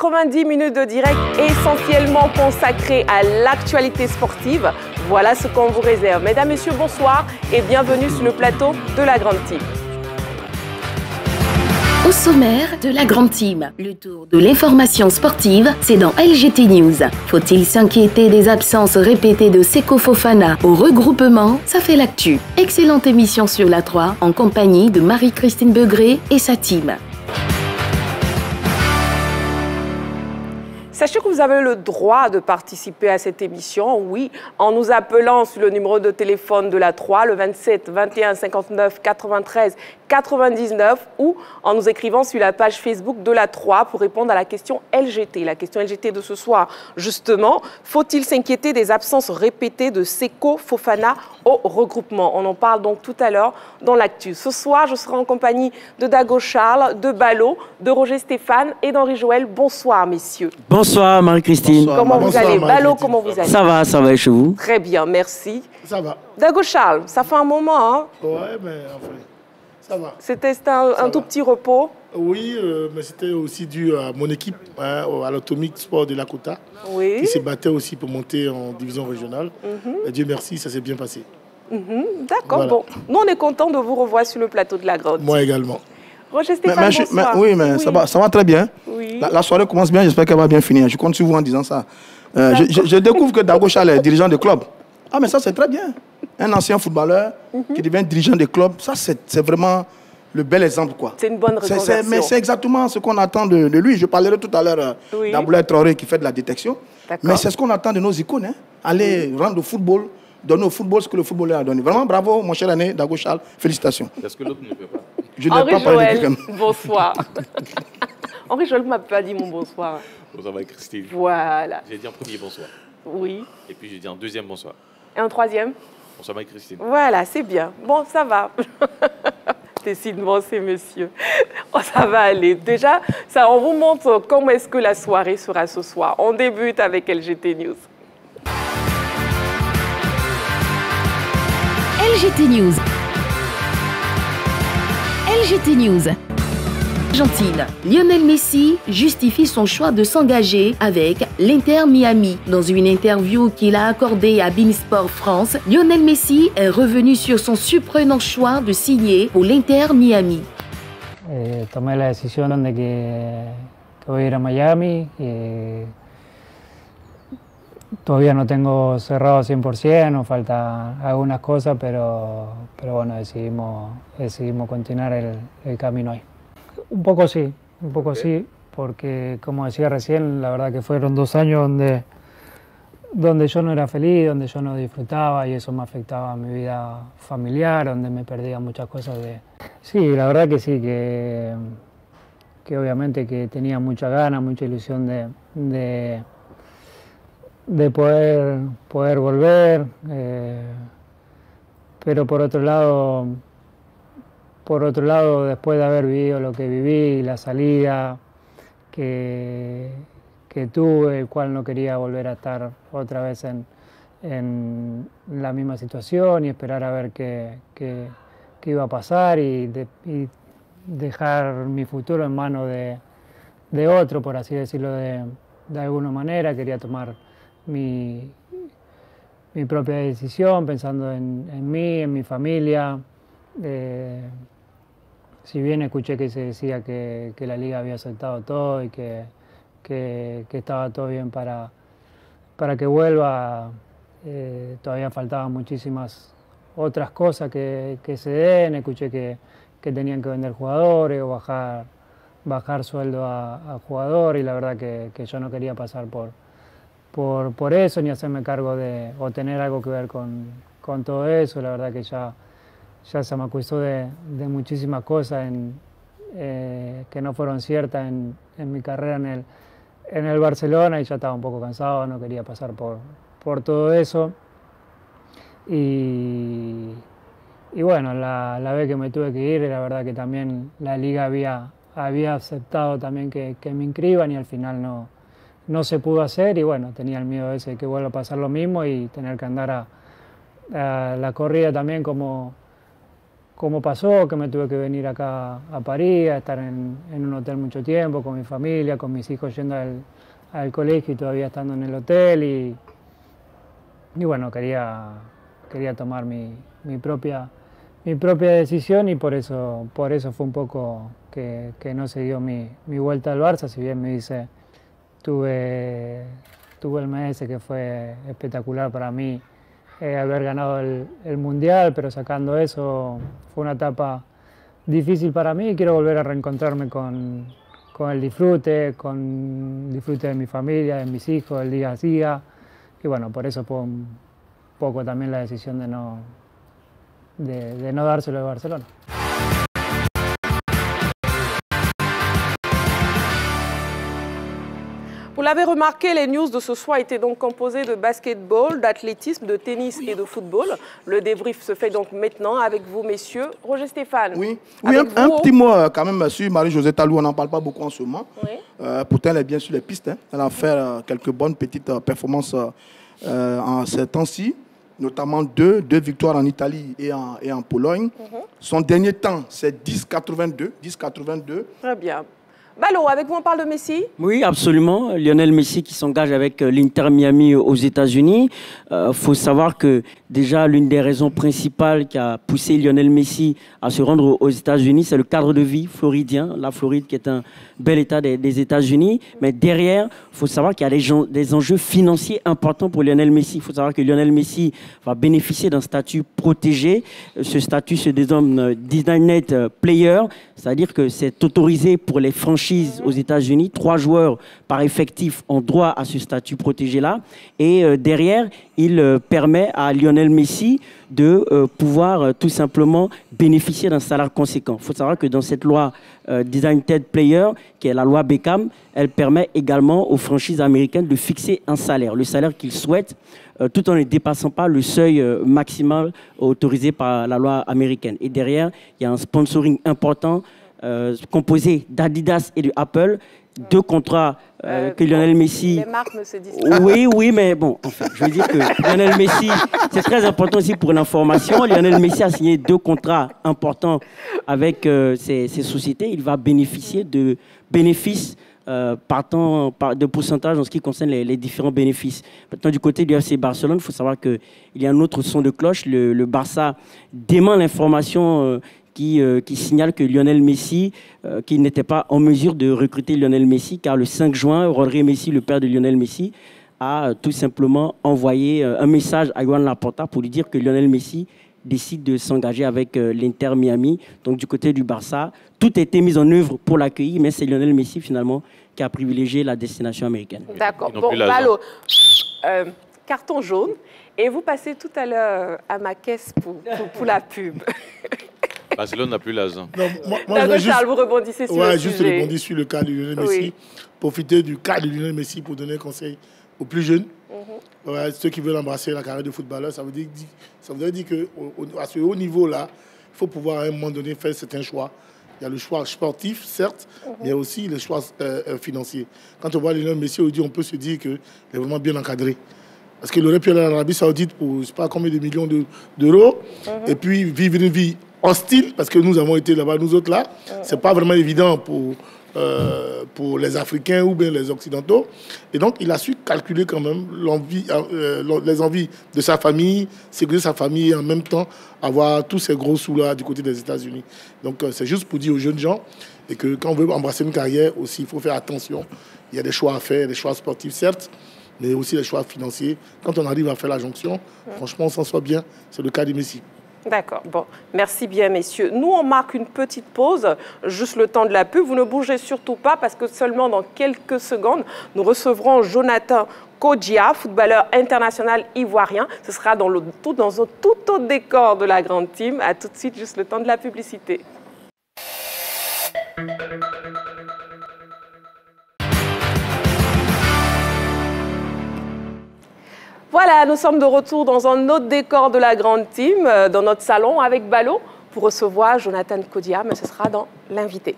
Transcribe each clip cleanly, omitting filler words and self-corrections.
90 minutes de direct essentiellement consacrées à l'actualité sportive. Voilà ce qu'on vous réserve. Mesdames, Messieurs, bonsoir et bienvenue sur le plateau de la Grande Team. Au sommaire de la Grande Team, le tour de l'information sportive, c'est dans LGT News. Faut-il s'inquiéter des absences répétées de Seko Fofana au regroupement? Ça fait l'actu. Excellente émission sur la 3 en compagnie de Marie-Christine Begré et sa team. Sachez que vous avez le droit de participer à cette émission, oui, en nous appelant sur le numéro de téléphone de la 3, le 27 21 59 93 99, ou en nous écrivant sur la page Facebook de la 3 pour répondre à la question LGT. La question LGT de ce soir, justement, faut-il s'inquiéter des absences répétées de Seko Fofana au regroupement? On en parle donc tout à l'heure dans l'actu. Ce soir, je serai en compagnie de Dago Charles, de Ballot, de Roger Stéphane et d'Henri Joël. Bonsoir, messieurs. Bonsoir Marie-Christine. Comment vous allez? Ballot, comment vous allez? Ça va, et chez vous? Très bien, merci. Ça va. Dago Charles, ça fait un moment, hein? Ouais, mais enfin, ça va. C'était un tout petit repos? Oui, mais c'était aussi dû à mon équipe, hein, à l'Atomic Sport de Lakota, Oui. qui se battait aussi pour monter en division régionale. Et Dieu merci, ça s'est bien passé. D'accord, Voilà. bon. Nous, on est contents de vous revoir sur le plateau de la Grande. Moi également. Roger Stéphane, bonsoir. Oui, mais ça va très bien. Oui. La soirée commence bien, j'espère qu'elle va bien finir. Je compte sur vous en disant ça. Je découvre que Dago Charles est dirigeant de club. Ah, mais ça, c'est très bien. Un ancien footballeur qui devient dirigeant de club, ça, c'est vraiment le bel exemple, quoi. C'est une bonne reconversion. Mais c'est exactement ce qu'on attend de lui. Je parlerai tout à l'heure Oui. d'Aboulaye Traoré qui fait de la détection. Mais c'est ce qu'on attend de nos icônes. Hein. Aller rendre au football, donner au football ce que le footballeur a donné. Vraiment, bravo, mon cher Ané, Dago Charles. Félicitations. Parce que l'autre ne peut pas. Je n'ai Henri pas parlé Joël, de bonsoir. Henri Joël ne m'a pas dit mon bonsoir. Bonsoir Marie-Christine. Voilà. J'ai dit un premier bonsoir. Oui. Et puis j'ai dit un deuxième bonsoir. Et un troisième? Bonsoir Marie-Christine. Voilà, c'est bien. Bon, ça va. Décidément, ces messieurs. Oh, ça va aller. Déjà, ça, on vous montre comment est-ce que la soirée sera ce soir. On débute avec LGT News. LGT News. LGT News. Argentine. Lionel Messi justifie son choix de s'engager avec l'Inter Miami. Dans une interview qu'il a accordée à Beansport France, Lionel Messi est revenu sur son surprenant choix de signer pour l'Inter Miami. Tomé la decisión de que voy a ir a Miami. Y todavía no tengo cerrado 100%, nos falta algunas cosas, pero bueno, decidimos continuar el camino ahí. Un poco sí, porque como decía recién, la verdad que fueron 2 años donde yo no era feliz, donde yo no disfrutaba y eso me afectaba a mi vida familiar, donde me perdía muchas cosas de... Sí, la verdad que sí, que obviamente que tenía mucha ganas, mucha ilusión de poder volver, pero por otro lado, después de haber vivido lo que viví, la salida que tuve, el cual no quería volver a estar otra vez en la misma situación y esperar a ver qué iba a pasar y dejar mi futuro en manos de otro, por así decirlo de alguna manera. Quería tomar mi propia decisión pensando en mí, en mi familia. Si bien escuché que se decía que la liga había aceptado todo y que estaba todo bien para que vuelva, todavía faltaban muchísimas otras cosas que se den. Escuché que tenían que vender jugadores o bajar sueldo a jugadores y la verdad que yo no quería pasar por eso ni hacerme cargo o tener algo que ver con todo eso. La verdad que ya se me acusó de muchísimas cosas que no fueron ciertas en mi carrera en el Barcelona y ya estaba un poco cansado, no quería pasar por todo eso. Y bueno, la vez que me tuve que ir, la verdad que también la liga había aceptado también que me inscriban y al final no se pudo hacer y bueno, tenía el miedo ese de que vuelva a pasar lo mismo y tener que andar a la corrida también como como pasó, que me tuve que venir acá a París, a estar en un hotel mucho tiempo, con mi familia, con mis hijos yendo al colegio y todavía estando en el hotel. Y bueno, quería tomar mi propia decisión y por eso fue un poco que no se dio mi vuelta al Barça, si bien me dice, tuve el mes que fue espectacular para mí, haber ganado el Mundial, pero sacando eso fue una etapa difícil para mí y quiero volver a reencontrarme con el disfrute, con disfrute de mi familia, de mis hijos, del día a día. Y bueno, por eso fue un poco también la decisión de no dárselo de Barcelona. Vous l'avez remarqué, les news de ce soir étaient donc composées de basketball, d'athlétisme, de tennis et de football. Le débrief se fait donc maintenant avec vous, messieurs. Roger Stéphane. Oui, un petit mot quand même sur Marie-Josée Talou, on n'en parle pas beaucoup en ce moment. Oui. Pourtant, elle est bien sur les pistes. Hein. Elle a fait quelques bonnes petites performances en ces temps-ci, notamment deux victoires en Italie et en Pologne. Son dernier temps, c'est 10,82. Très bien. Ballot, avec vous, on parle de Messi? Oui, absolument. Lionel Messi qui s'engage avec l'Inter Miami aux États-Unis. Faut savoir que déjà, l'une des raisons principales qui a poussé Lionel Messi à se rendre aux États-Unis, c'est le cadre de vie floridien. La Floride qui est un bel état des États-Unis. Mais derrière, il faut savoir qu'il y a des enjeux financiers importants pour Lionel Messi. Il faut savoir que Lionel Messi va bénéficier d'un statut protégé. Ce statut se dénomme Designated Player, c'est-à-dire que c'est autorisé pour les franchises aux États-Unis. 3 joueurs par effectif ont droit à ce statut protégé-là. Et derrière, il permet à Lionel Messi de pouvoir tout simplement bénéficier d'un salaire conséquent. Il faut savoir que dans cette loi Designated Player, qui est la loi Beckham, elle permet également aux franchises américaines de fixer un salaire, le salaire qu'ils souhaitent, tout en ne dépassant pas le seuil maximal autorisé par la loi américaine. Et derrière, il y a un sponsoring important composé d'Adidas et de Apple, 2 contrats que Lionel Messi... Les marques ne se disent pas. Oui, mais bon, enfin, je veux dire que Lionel Messi, c'est très important aussi pour l'information. Lionel Messi a signé 2 contrats importants avec ces sociétés. Il va bénéficier de bénéfices partant de pourcentage en ce qui concerne les différents bénéfices. Maintenant, du côté du FC Barcelone, il faut savoir qu'il y a un autre son de cloche. Le Barça dément l'information qui signale que Lionel Messi, qui n'était pas en mesure de recruter Lionel Messi, car le 5 juin, Rodri Messi, le père de Lionel Messi, a tout simplement envoyé un message à Joan Laporta pour lui dire que Lionel Messi décide de s'engager avec l'Inter Miami. Donc du côté du Barça, tout a été mis en œuvre pour l'accueillir, mais c'est Lionel Messi finalement qui a privilégié la destination américaine. D'accord. Bon, Ballot, carton jaune. Et vous passez tout à l'heure à ma caisse pour la pub. Barcelone n'a plus l'argent. D'accord, Charles, vous rebondissez sur le sujet. Juste rebondir sur le cas de Lionel Messi. Oui. Profiter du cas de Lionel Messi pour donner conseil aux plus jeunes. Ceux qui veulent embrasser la carrière de footballeur, ça veut dire qu'à ce haut niveau-là, il faut pouvoir à un moment donné faire certains choix. Il y a le choix sportif, certes, mais il y a aussi le choix financier. Quand on voit Lionel Messi, on peut se dire qu'il est vraiment bien encadré. Parce qu'il aurait pu aller en Arabie Saoudite pour je ne sais pas combien de millions d'euros et puis vivre une vie hostile, parce que nous avons été là-bas, nous autres là. Ce n'est pas vraiment évident pour les Africains ou bien les Occidentaux. Et donc, il a su calculer quand même les envies de sa famille, sécuriser sa famille et en même temps avoir tous ces gros sous-là du côté des États-Unis. Donc, c'est juste pour dire aux jeunes gens et que quand on veut embrasser une carrière aussi, il faut faire attention. Il y a des choix à faire, des choix sportifs, certes, mais aussi les choix financiers. Quand on arrive à faire la jonction, franchement, on s'en sort bien. C'est le cas de Messi. D'accord. Bon, merci bien, messieurs. Nous, on marque une petite pause, juste le temps de la pub. Vous ne bougez surtout pas parce que seulement dans quelques secondes, nous recevrons Jonathan Kodjia, footballeur international ivoirien. Ce sera dans un tout autre décor de la grande team. À tout de suite, juste le temps de la publicité. Voilà, nous sommes de retour dans un autre décor de la grande team, dans notre salon avec Ballot, pour recevoir Jonathan Kodjia, mais ce sera dans l'invité.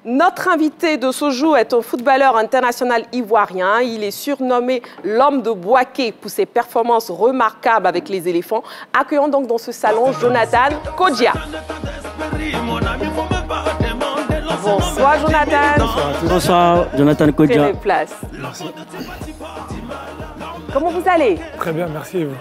Notre invité de ce jour est un footballeur international ivoirien. Il est surnommé l'homme de Boaké pour ses performances remarquables avec les éléphants. Accueillons donc dans ce salon Jonathan Kodja. Bonsoir Jonathan. Bonsoir Jonathan Kodja. Prenez place. Comment vous allez? Très bien, merci et vous?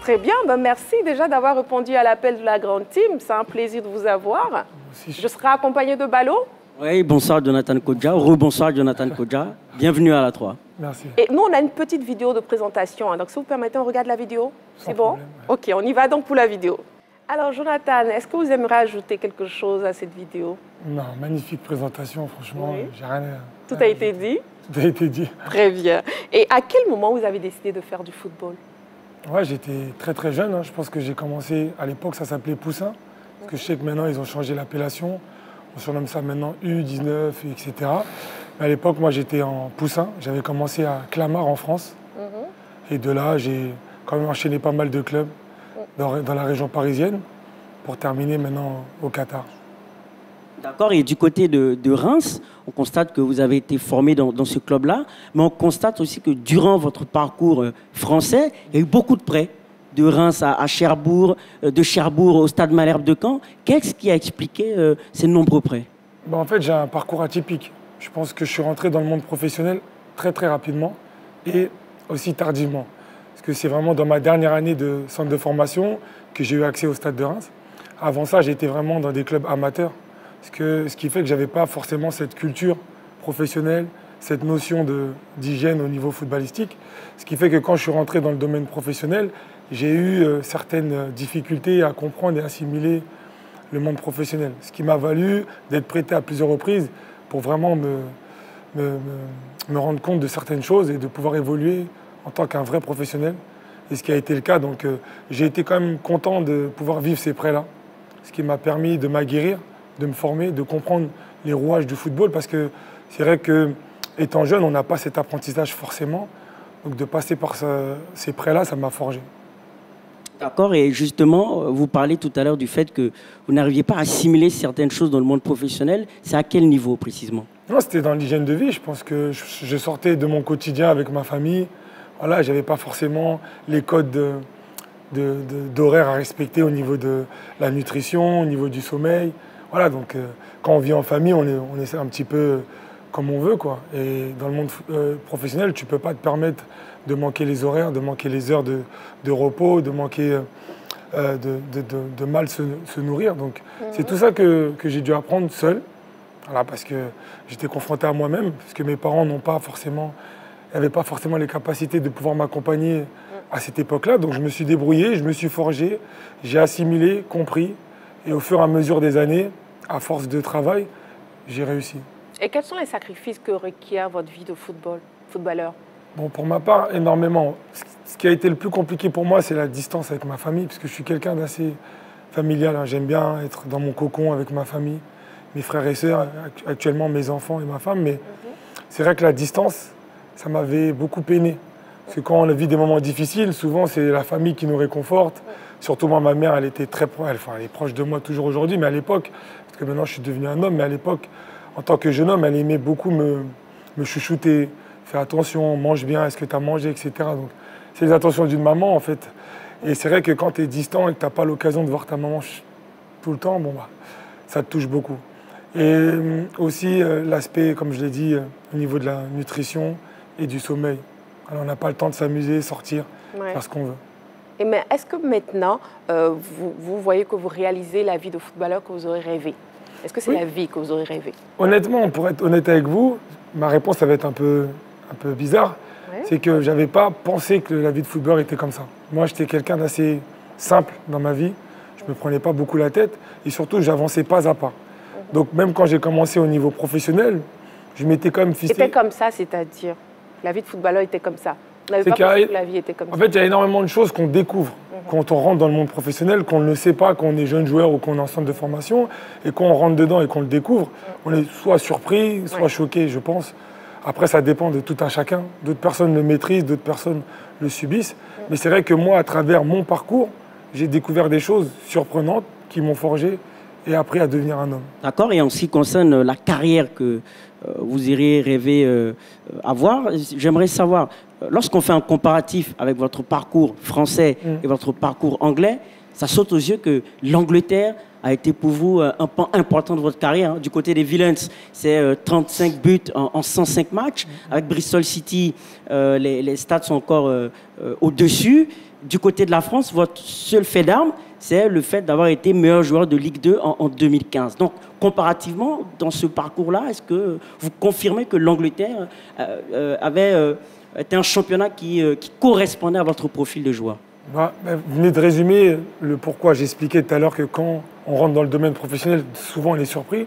Très bien, ben merci déjà d'avoir répondu à l'appel de la grande team. C'est un plaisir de vous avoir. Je serai accompagné de Ballot. Oui, bonsoir Jonathan Kodja. Rebonsoir Jonathan Kodja. Bienvenue à la 3. Merci. Et nous, on a une petite vidéo de présentation. Hein. Donc, si vous permettez, on regarde la vidéo. C'est bon? Problème, ouais. Ok, on y va donc pour la vidéo. Alors, Jonathan, est-ce que vous aimeriez ajouter quelque chose à cette vidéo? Non, magnifique présentation, franchement, Oui. j'ai rien à... Tout a été dit? Tout a été dit. Très bien. Et à quel moment vous avez décidé de faire du football? Ouais, j'étais très très jeune, hein. Je pense que j'ai commencé, à l'époque, ça s'appelait Poussin, parce que je sais que maintenant, ils ont changé l'appellation. On surnomme ça maintenant U19, etc. Mais à l'époque, moi, j'étais en Poussin. J'avais commencé à Clamart, en France. Et de là, j'ai quand même enchaîné pas mal de clubs dans la région parisienne pour terminer maintenant au Qatar. D'accord, et du côté de Reims, on constate que vous avez été formé dans ce club-là, mais on constate aussi que durant votre parcours français, il y a eu beaucoup de prêts. De Reims à Cherbourg, de Cherbourg au Stade Malherbe de Caen. Qu'est-ce qui a expliqué ces nombreux prêts? En fait, j'ai un parcours atypique. Je pense que je suis rentré dans le monde professionnel très très rapidement et aussi tardivement. Parce que c'est vraiment dans ma dernière année de centre de formation que j'ai eu accès au Stade de Reims. Avant ça, j'étais vraiment dans des clubs amateurs. Ce qui fait que je n'avais pas forcément cette culture professionnelle, cette notion d'hygiène au niveau footballistique. Ce qui fait que quand je suis rentré dans le domaine professionnel, j'ai eu certaines difficultés à comprendre et assimiler le monde professionnel. Ce qui m'a valu d'être prêté à plusieurs reprises pour vraiment me rendre compte de certaines choses et de pouvoir évoluer en tant qu'un vrai professionnel. Et ce qui a été le cas. Donc j'ai été quand même content de pouvoir vivre ces prêts-là. Ce qui m'a permis de m'aguerrir, de me former, de comprendre les rouages du football. Parce que c'est vrai qu'étant jeune, on n'a pas cet apprentissage forcément. Donc de passer par ces prêts-là, ça m'a forgé. D'accord, et justement, vous parlez tout à l'heure du fait que vous n'arriviez pas à assimiler certaines choses dans le monde professionnel. C'est à quel niveau précisément? Non, c'était dans l'hygiène de vie. Je pense que je sortais de mon quotidien avec ma famille. Voilà, je n'avais pas forcément les codes d'horaire à respecter au niveau de la nutrition, au niveau du sommeil. Voilà, donc quand on vit en famille, on est un petit peu comme on veut, quoi. Et dans le monde professionnel, tu ne peux pas te permettre de manquer les horaires, de manquer les heures de repos, de manquer de mal se nourrir. Donc c'est tout ça que j'ai dû apprendre seul, voilà, parce que j'étais confronté à moi-même, parce que mes parents n'avaient pas forcément les capacités de pouvoir m'accompagner à cette époque-là. Donc je me suis débrouillé, je me suis forgé, j'ai assimilé, compris, et au fur et à mesure des années, à force de travail, j'ai réussi. Et quels sont les sacrifices que requiert votre vie de footballeur? Bon, pour ma part, énormément. Ce qui a été le plus compliqué pour moi, c'est la distance avec ma famille, parce que je suis quelqu'un d'assez familial. Hein. J'aime bien être dans mon cocon avec ma famille, mes frères et sœurs, actuellement mes enfants et ma femme. Mais c'est vrai que la distance, ça m'avait beaucoup peiné. Parce que quand on vit des moments difficiles, souvent c'est la famille qui nous réconforte. Surtout moi, ma mère, elle était très proche, elle est proche de moi toujours aujourd'hui, mais à l'époque, parce que maintenant je suis devenu un homme, mais à l'époque, en tant que jeune homme, elle aimait beaucoup me chouchouter. Fais attention, mange bien, est-ce que tu as mangé, etc. Donc, c'est les attentions d'une maman, en fait. Et c'est vrai que quand tu es distant et que tu n'as pas l'occasion de voir ta maman tout le temps, bon, bah, ça te touche beaucoup. Et aussi l'aspect, comme je l'ai dit, au niveau de la nutrition et du sommeil. Alors, on n'a pas le temps de s'amuser, sortir, faire ce qu'on veut. Et mais est-ce que maintenant, vous voyez que vous réalisez la vie de footballeur que vous aurez rêvé? Est-ce que c'est la vie que vous aurez rêvé? Honnêtement, pour être honnête avec vous, ma réponse, ça va être un peu bizarre. Ouais. C'est que je n'avais pas pensé que la vie de footballeur était comme ça. Moi, j'étais quelqu'un d'assez simple dans ma vie. Je ne me prenais pas beaucoup la tête. Et surtout, j'avançais pas à pas. Donc, même quand j'ai commencé au niveau professionnel, je m'étais quand même fixé... C'était comme ça, c'est-à-dire? La vie de footballeur était comme ça? Vous n'avez pas pensé que la vie était comme ça? En fait, il y a énormément de choses qu'on découvre quand on rentre dans le monde professionnel, qu'on ne le sait pas quand on est jeune joueur ou qu'on est en centre de formation. Et quand on rentre dedans et qu'on le découvre, on est soit surpris, soit choqué, je pense. Après, ça dépend de tout un chacun. D'autres personnes le maîtrisent, d'autres personnes le subissent. Mais c'est vrai que moi, à travers mon parcours, j'ai découvert des choses surprenantes qui m'ont forgé et après à devenir un homme. D'accord. Et en ce qui concerne la carrière que vous iriez rêver avoir, j'aimerais savoir, lorsqu'on fait un comparatif avec votre parcours français et votre parcours anglais, ça saute aux yeux que l'Angleterre a été pour vous un pan important de votre carrière. Du côté des Villains, c'est 35 buts en 105 matchs. Avec Bristol City, les stats sont encore au-dessus. Du côté de la France, votre seul fait d'armes, c'est le fait d'avoir été meilleur joueur de Ligue 2 en 2015. Donc, comparativement, dans ce parcours-là, est-ce que vous confirmez que l'Angleterre avait été un championnat qui correspondait à votre profil de joueur? Vous venez de résumer le pourquoi. J'expliquais tout à l'heure que quand on rentre dans le domaine professionnel, souvent on est surpris.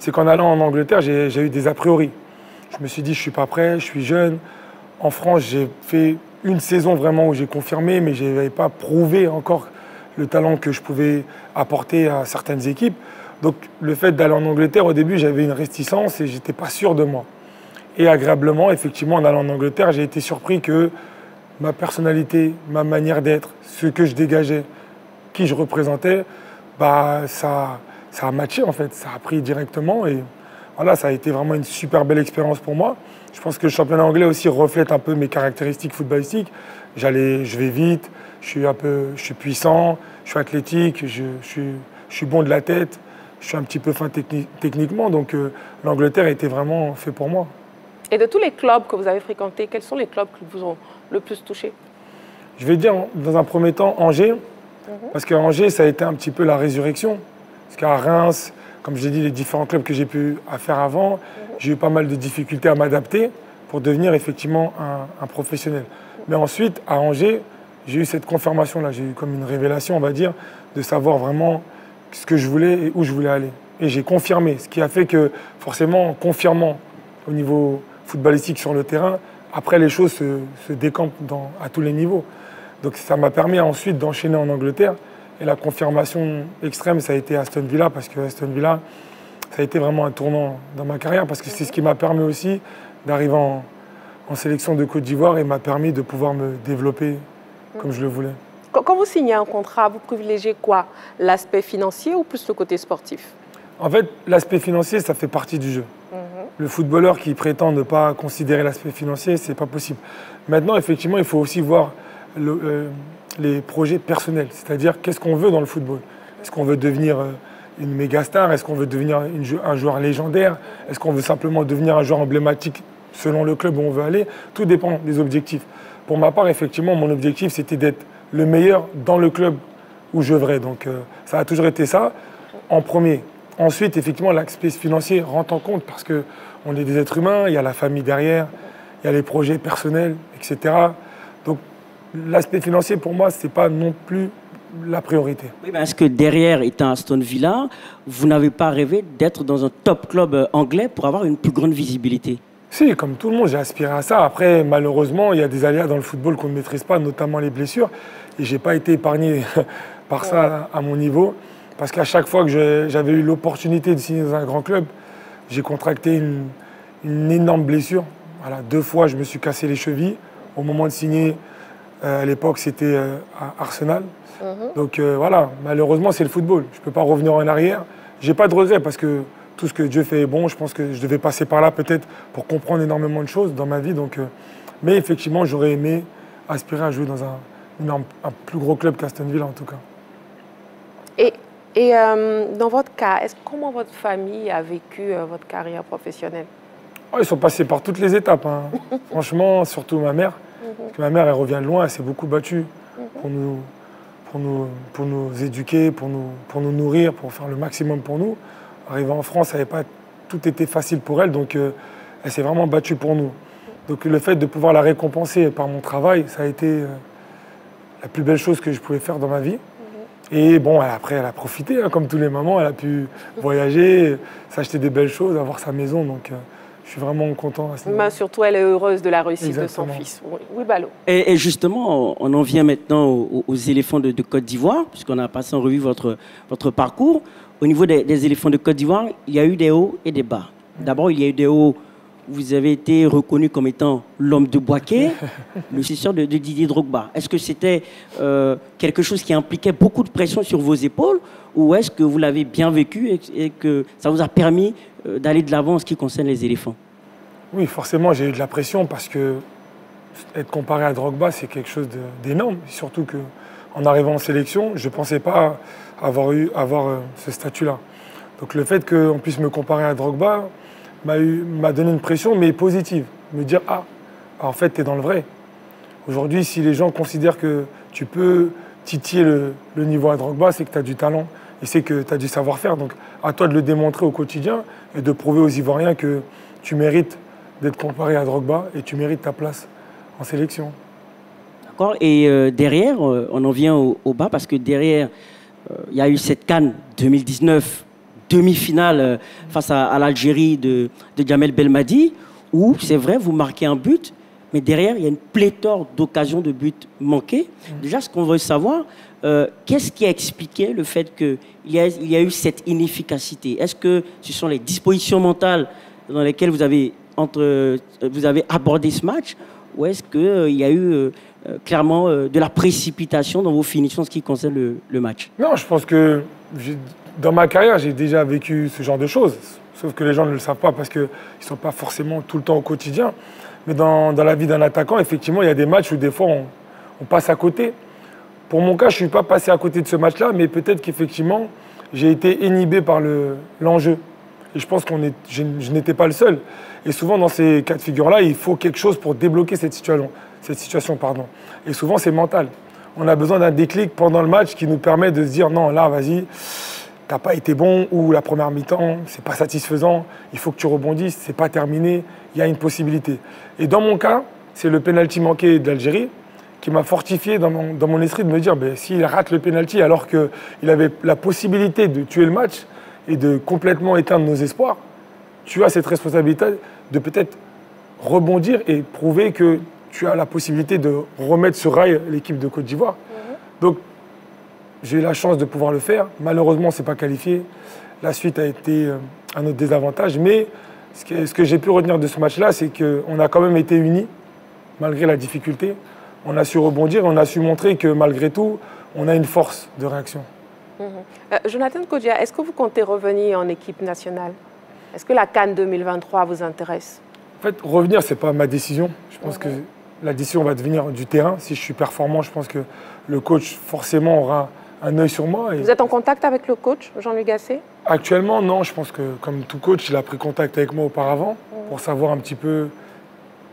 C'est qu'en allant en Angleterre, j'ai eu des a priori. Je me suis dit, je ne suis pas prêt, je suis jeune. En France, j'ai fait une saison vraiment où j'ai confirmé, mais je n'avais pas prouvé encore le talent que je pouvais apporter à certaines équipes. Donc le fait d'aller en Angleterre, au début, j'avais une réticence et je n'étais pas sûr de moi. Et agréablement, effectivement, en allant en Angleterre, j'ai été surpris que ma personnalité, ma manière d'être, ce que je dégageais, qui je représentais, ça a matché en fait, ça a pris directement et voilà, ça a été vraiment une super belle expérience pour moi. Je pense que le championnat anglais aussi reflète un peu mes caractéristiques footballistiques. Je vais vite, je suis puissant, je suis athlétique, je suis bon de la tête, je suis un petit peu fin techniquement, donc l'Angleterre a été vraiment fait pour moi. Et de tous les clubs que vous avez fréquentés, quels sont les clubs qui vous ont le plus touché? Je vais dire dans un premier temps Angers, parce qu'à Angers, ça a été un petit peu la résurrection. Parce qu'à Reims, comme je l'ai dit, les différents clubs que j'ai pu faire avant, j'ai eu pas mal de difficultés à m'adapter pour devenir effectivement un professionnel. Mais ensuite, à Angers, j'ai eu cette confirmation-là. J'ai eu comme une révélation, on va dire, de savoir vraiment ce que je voulais et où je voulais aller. Et j'ai confirmé, ce qui a fait que, forcément, en confirmant au niveau footballistique sur le terrain, après les choses se décampent à tous les niveaux. Donc ça m'a permis ensuite d'enchaîner en Angleterre. Et la confirmation extrême, ça a été Aston Villa, parce que Aston Villa, ça a été vraiment un tournant dans ma carrière, parce que c'est ce qui m'a permis aussi d'arriver en sélection de Côte d'Ivoire et m'a permis de pouvoir me développer comme je le voulais. Quand vous signez un contrat, vous privilégiez quoi? L'aspect financier ou plus le côté sportif? En fait, l'aspect financier, ça fait partie du jeu. Le footballeur qui prétend ne pas considérer l'aspect financier, c'est pas possible. Maintenant, effectivement, il faut aussi voir les projets personnels, c'est-à-dire qu'est-ce qu'on veut dans le football. Est-ce qu'on veut devenir une méga star? Est-ce qu'on veut devenir un joueur légendaire? Est-ce qu'on veut simplement devenir un joueur emblématique selon le club où on veut aller? Tout dépend des objectifs. Pour ma part, effectivement, mon objectif, c'était d'être le meilleur dans le club où je œuvrais. Donc ça a toujours été ça, en premier. Ensuite, effectivement, l'aspect financier rentre en compte parce qu'on est des êtres humains, il y a la famille derrière, il y a les projets personnels, etc. Donc l'aspect financier, pour moi, ce n'est pas non plus la priorité. Oui, mais est-ce que derrière, étant Aston Villa, vous n'avez pas rêvé d'être dans un top club anglais pour avoir une plus grande visibilité? Si, comme tout le monde, j'ai aspiré à ça. Après, malheureusement, il y a des aléas dans le football qu'on ne maîtrise pas, notamment les blessures. Et je n'ai pas été épargné par ça à mon niveau. Parce qu'à chaque fois que j'avais eu l'opportunité de signer dans un grand club, j'ai contracté une énorme blessure. Voilà, 2 fois, je me suis cassé les chevilles. Au moment de signer, à l'époque, c'était à Arsenal. Donc voilà, malheureusement, c'est le football. Je ne peux pas revenir en arrière. Je n'ai pas de regrets parce que tout ce que Dieu fait est bon. Je pense que je devais passer par là peut-être pour comprendre énormément de choses dans ma vie. Donc, mais effectivement, j'aurais aimé aspirer à jouer dans un plus gros club qu'Aston Villa en tout cas. Et dans votre cas, comment votre famille a vécu votre carrière professionnelle? Ils sont passés par toutes les étapes. Hein. Franchement, surtout ma mère. Parce que ma mère, elle revient de loin, elle s'est beaucoup battue pour nous éduquer, pour nous nourrir, pour faire le maximum pour nous. Arrivant en France, ça n'avait pas tout été facile pour elle, donc elle s'est vraiment battue pour nous. Donc le fait de pouvoir la récompenser par mon travail, ça a été la plus belle chose que je pouvais faire dans ma vie. Et bon, après, elle a profité, hein, comme tous les mamans, elle a pu voyager, s'acheter des belles choses, avoir sa maison, donc je suis vraiment content. Surtout, elle est heureuse de la réussite de son fils. Oui, Balo. Et justement, on en vient maintenant aux éléphants de Côte d'Ivoire, puisqu'on a passé en revue votre parcours. Au niveau des éléphants de Côte d'Ivoire, il y a eu des hauts et des bas. D'abord, il y a eu des hauts vous avez été reconnu comme étant l'homme de Boaké, le successeur de Didier Drogba. Est-ce que c'était quelque chose qui impliquait beaucoup de pression sur vos épaules ou est-ce que vous l'avez bien vécu et que ça vous a permis d'aller de l'avant en ce qui concerne les éléphants? Oui, forcément, j'ai eu de la pression parce que être comparé à Drogba, c'est quelque chose d'énorme. Surtout qu'en arrivant en sélection, je ne pensais pas avoir ce statut-là. Donc le fait qu'on puisse me comparer à Drogba m'a donné une pression, mais positive. Me dire, ah, en fait, tu es dans le vrai. Aujourd'hui, si les gens considèrent que tu peux titiller le niveau à Drogba, c'est que tu as du talent et c'est que tu as du savoir-faire. Donc à toi de le démontrer au quotidien et de prouver aux Ivoiriens que tu mérites d'être comparé à Drogba et tu mérites ta place en sélection. D'accord. Et derrière, on en vient au bas parce que derrière, il y a eu cette CAN 2019, demi-finale face à l'Algérie de Djamel Belmadi, où c'est vrai, vous marquez un but, mais derrière, il y a une pléthore d'occasions de buts manqués. Déjà, ce qu'on veut savoir, qu'est-ce qui a expliqué le fait qu'il y a eu cette inefficacité? Est-ce que ce sont les dispositions mentales dans lesquelles vous avez abordé ce match, ou est-ce qu'il y a eu clairement de la précipitation dans vos finitions en ce qui concerne le match? Non, je pense que dans ma carrière, j'ai déjà vécu ce genre de choses. Sauf que les gens ne le savent pas parce qu'ils ne sont pas forcément tout le temps au quotidien. Mais dans la vie d'un attaquant, effectivement, il y a des matchs où des fois on passe à côté. Pour mon cas, je ne suis pas passé à côté de ce match-là, mais peut-être qu'effectivement, j'ai été inhibé par l'enjeu. Et je pense que je n'étais pas le seul. Et souvent, dans ces cas de figure-là, il faut quelque chose pour débloquer cette situation. Et souvent, c'est mental. On a besoin d'un déclic pendant le match qui nous permet de se dire non, là, vas-y, t'as pas été bon, ou la première mi-temps, c'est pas satisfaisant, il faut que tu rebondisses, c'est pas terminé, il y a une possibilité. Et dans mon cas, c'est le pénalty manqué de l'Algérie qui m'a fortifié dans mon esprit de me dire s'il rate le pénalty alors qu'il avait la possibilité de tuer le match et de complètement éteindre nos espoirs, tu as cette responsabilité de peut-être rebondir et prouver que tu as la possibilité de remettre sur rail l'équipe de Côte d'Ivoire. Donc, j'ai eu la chance de pouvoir le faire. Malheureusement, ce n'est pas qualifié. La suite a été un autre désavantage. Mais ce que j'ai pu retenir de ce match-là, c'est qu'on a quand même été unis, malgré la difficulté. On a su rebondir, on a su montrer que malgré tout, on a une force de réaction. Jonathan Kodjia, est-ce que vous comptez revenir en équipe nationale? Est-ce que la CAN 2023 vous intéresse? En fait, revenir, ce n'est pas ma décision. Je pense que la décision va devenir du terrain. Si je suis performant, je pense que le coach, forcément, aura un œil sur moi. Vous êtes en contact avec le coach, Jean-Louis Gasset? Actuellement, non. Je pense que, comme tout coach, il a pris contact avec moi auparavant pour savoir un petit peu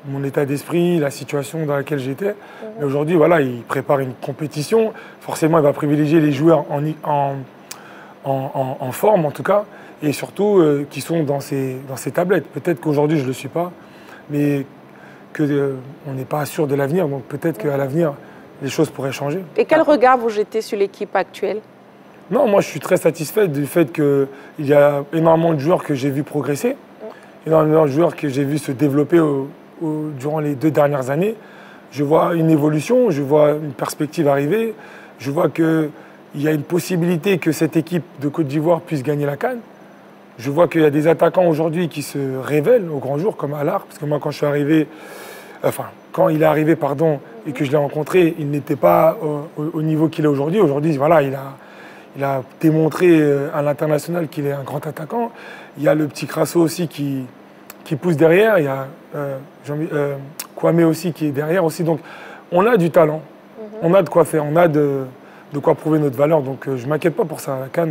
mon état d'esprit, la situation dans laquelle j'étais. Mais aujourd'hui, voilà, il prépare une compétition. Forcément, il va privilégier les joueurs en forme, en tout cas, et surtout qui sont dans ses tablettes. Peut-être qu'aujourd'hui, je ne le suis pas, mais qu'on n'est pas sûr de l'avenir. Donc peut-être qu'à l'avenir, les choses pourraient changer. Et quel regard vous jetez sur l'équipe actuelle? Non, moi je suis très satisfait du fait qu'il y a énormément de joueurs que j'ai vu progresser, énormément de joueurs que j'ai vu se développer durant les 2 dernières années. Je vois une évolution, je vois une perspective arriver, je vois qu'il y a une possibilité que cette équipe de Côte d'Ivoire puisse gagner la CAN. Je vois qu'il y a des attaquants aujourd'hui qui se révèlent au grand jour, comme Allard, parce que moi quand je suis arrivé, quand il est arrivé, et que je l'ai rencontré, il n'était pas au niveau qu'il est aujourd'hui. Aujourd'hui, voilà, il a démontré à l'international qu'il est un grand attaquant. Il y a le petit Crasso aussi qui pousse derrière. Il y a Kwame aussi qui est derrière aussi. Donc, on a du talent. On a de quoi faire. On a de quoi prouver notre valeur. Donc, je ne m'inquiète pas pour ça. La CAN,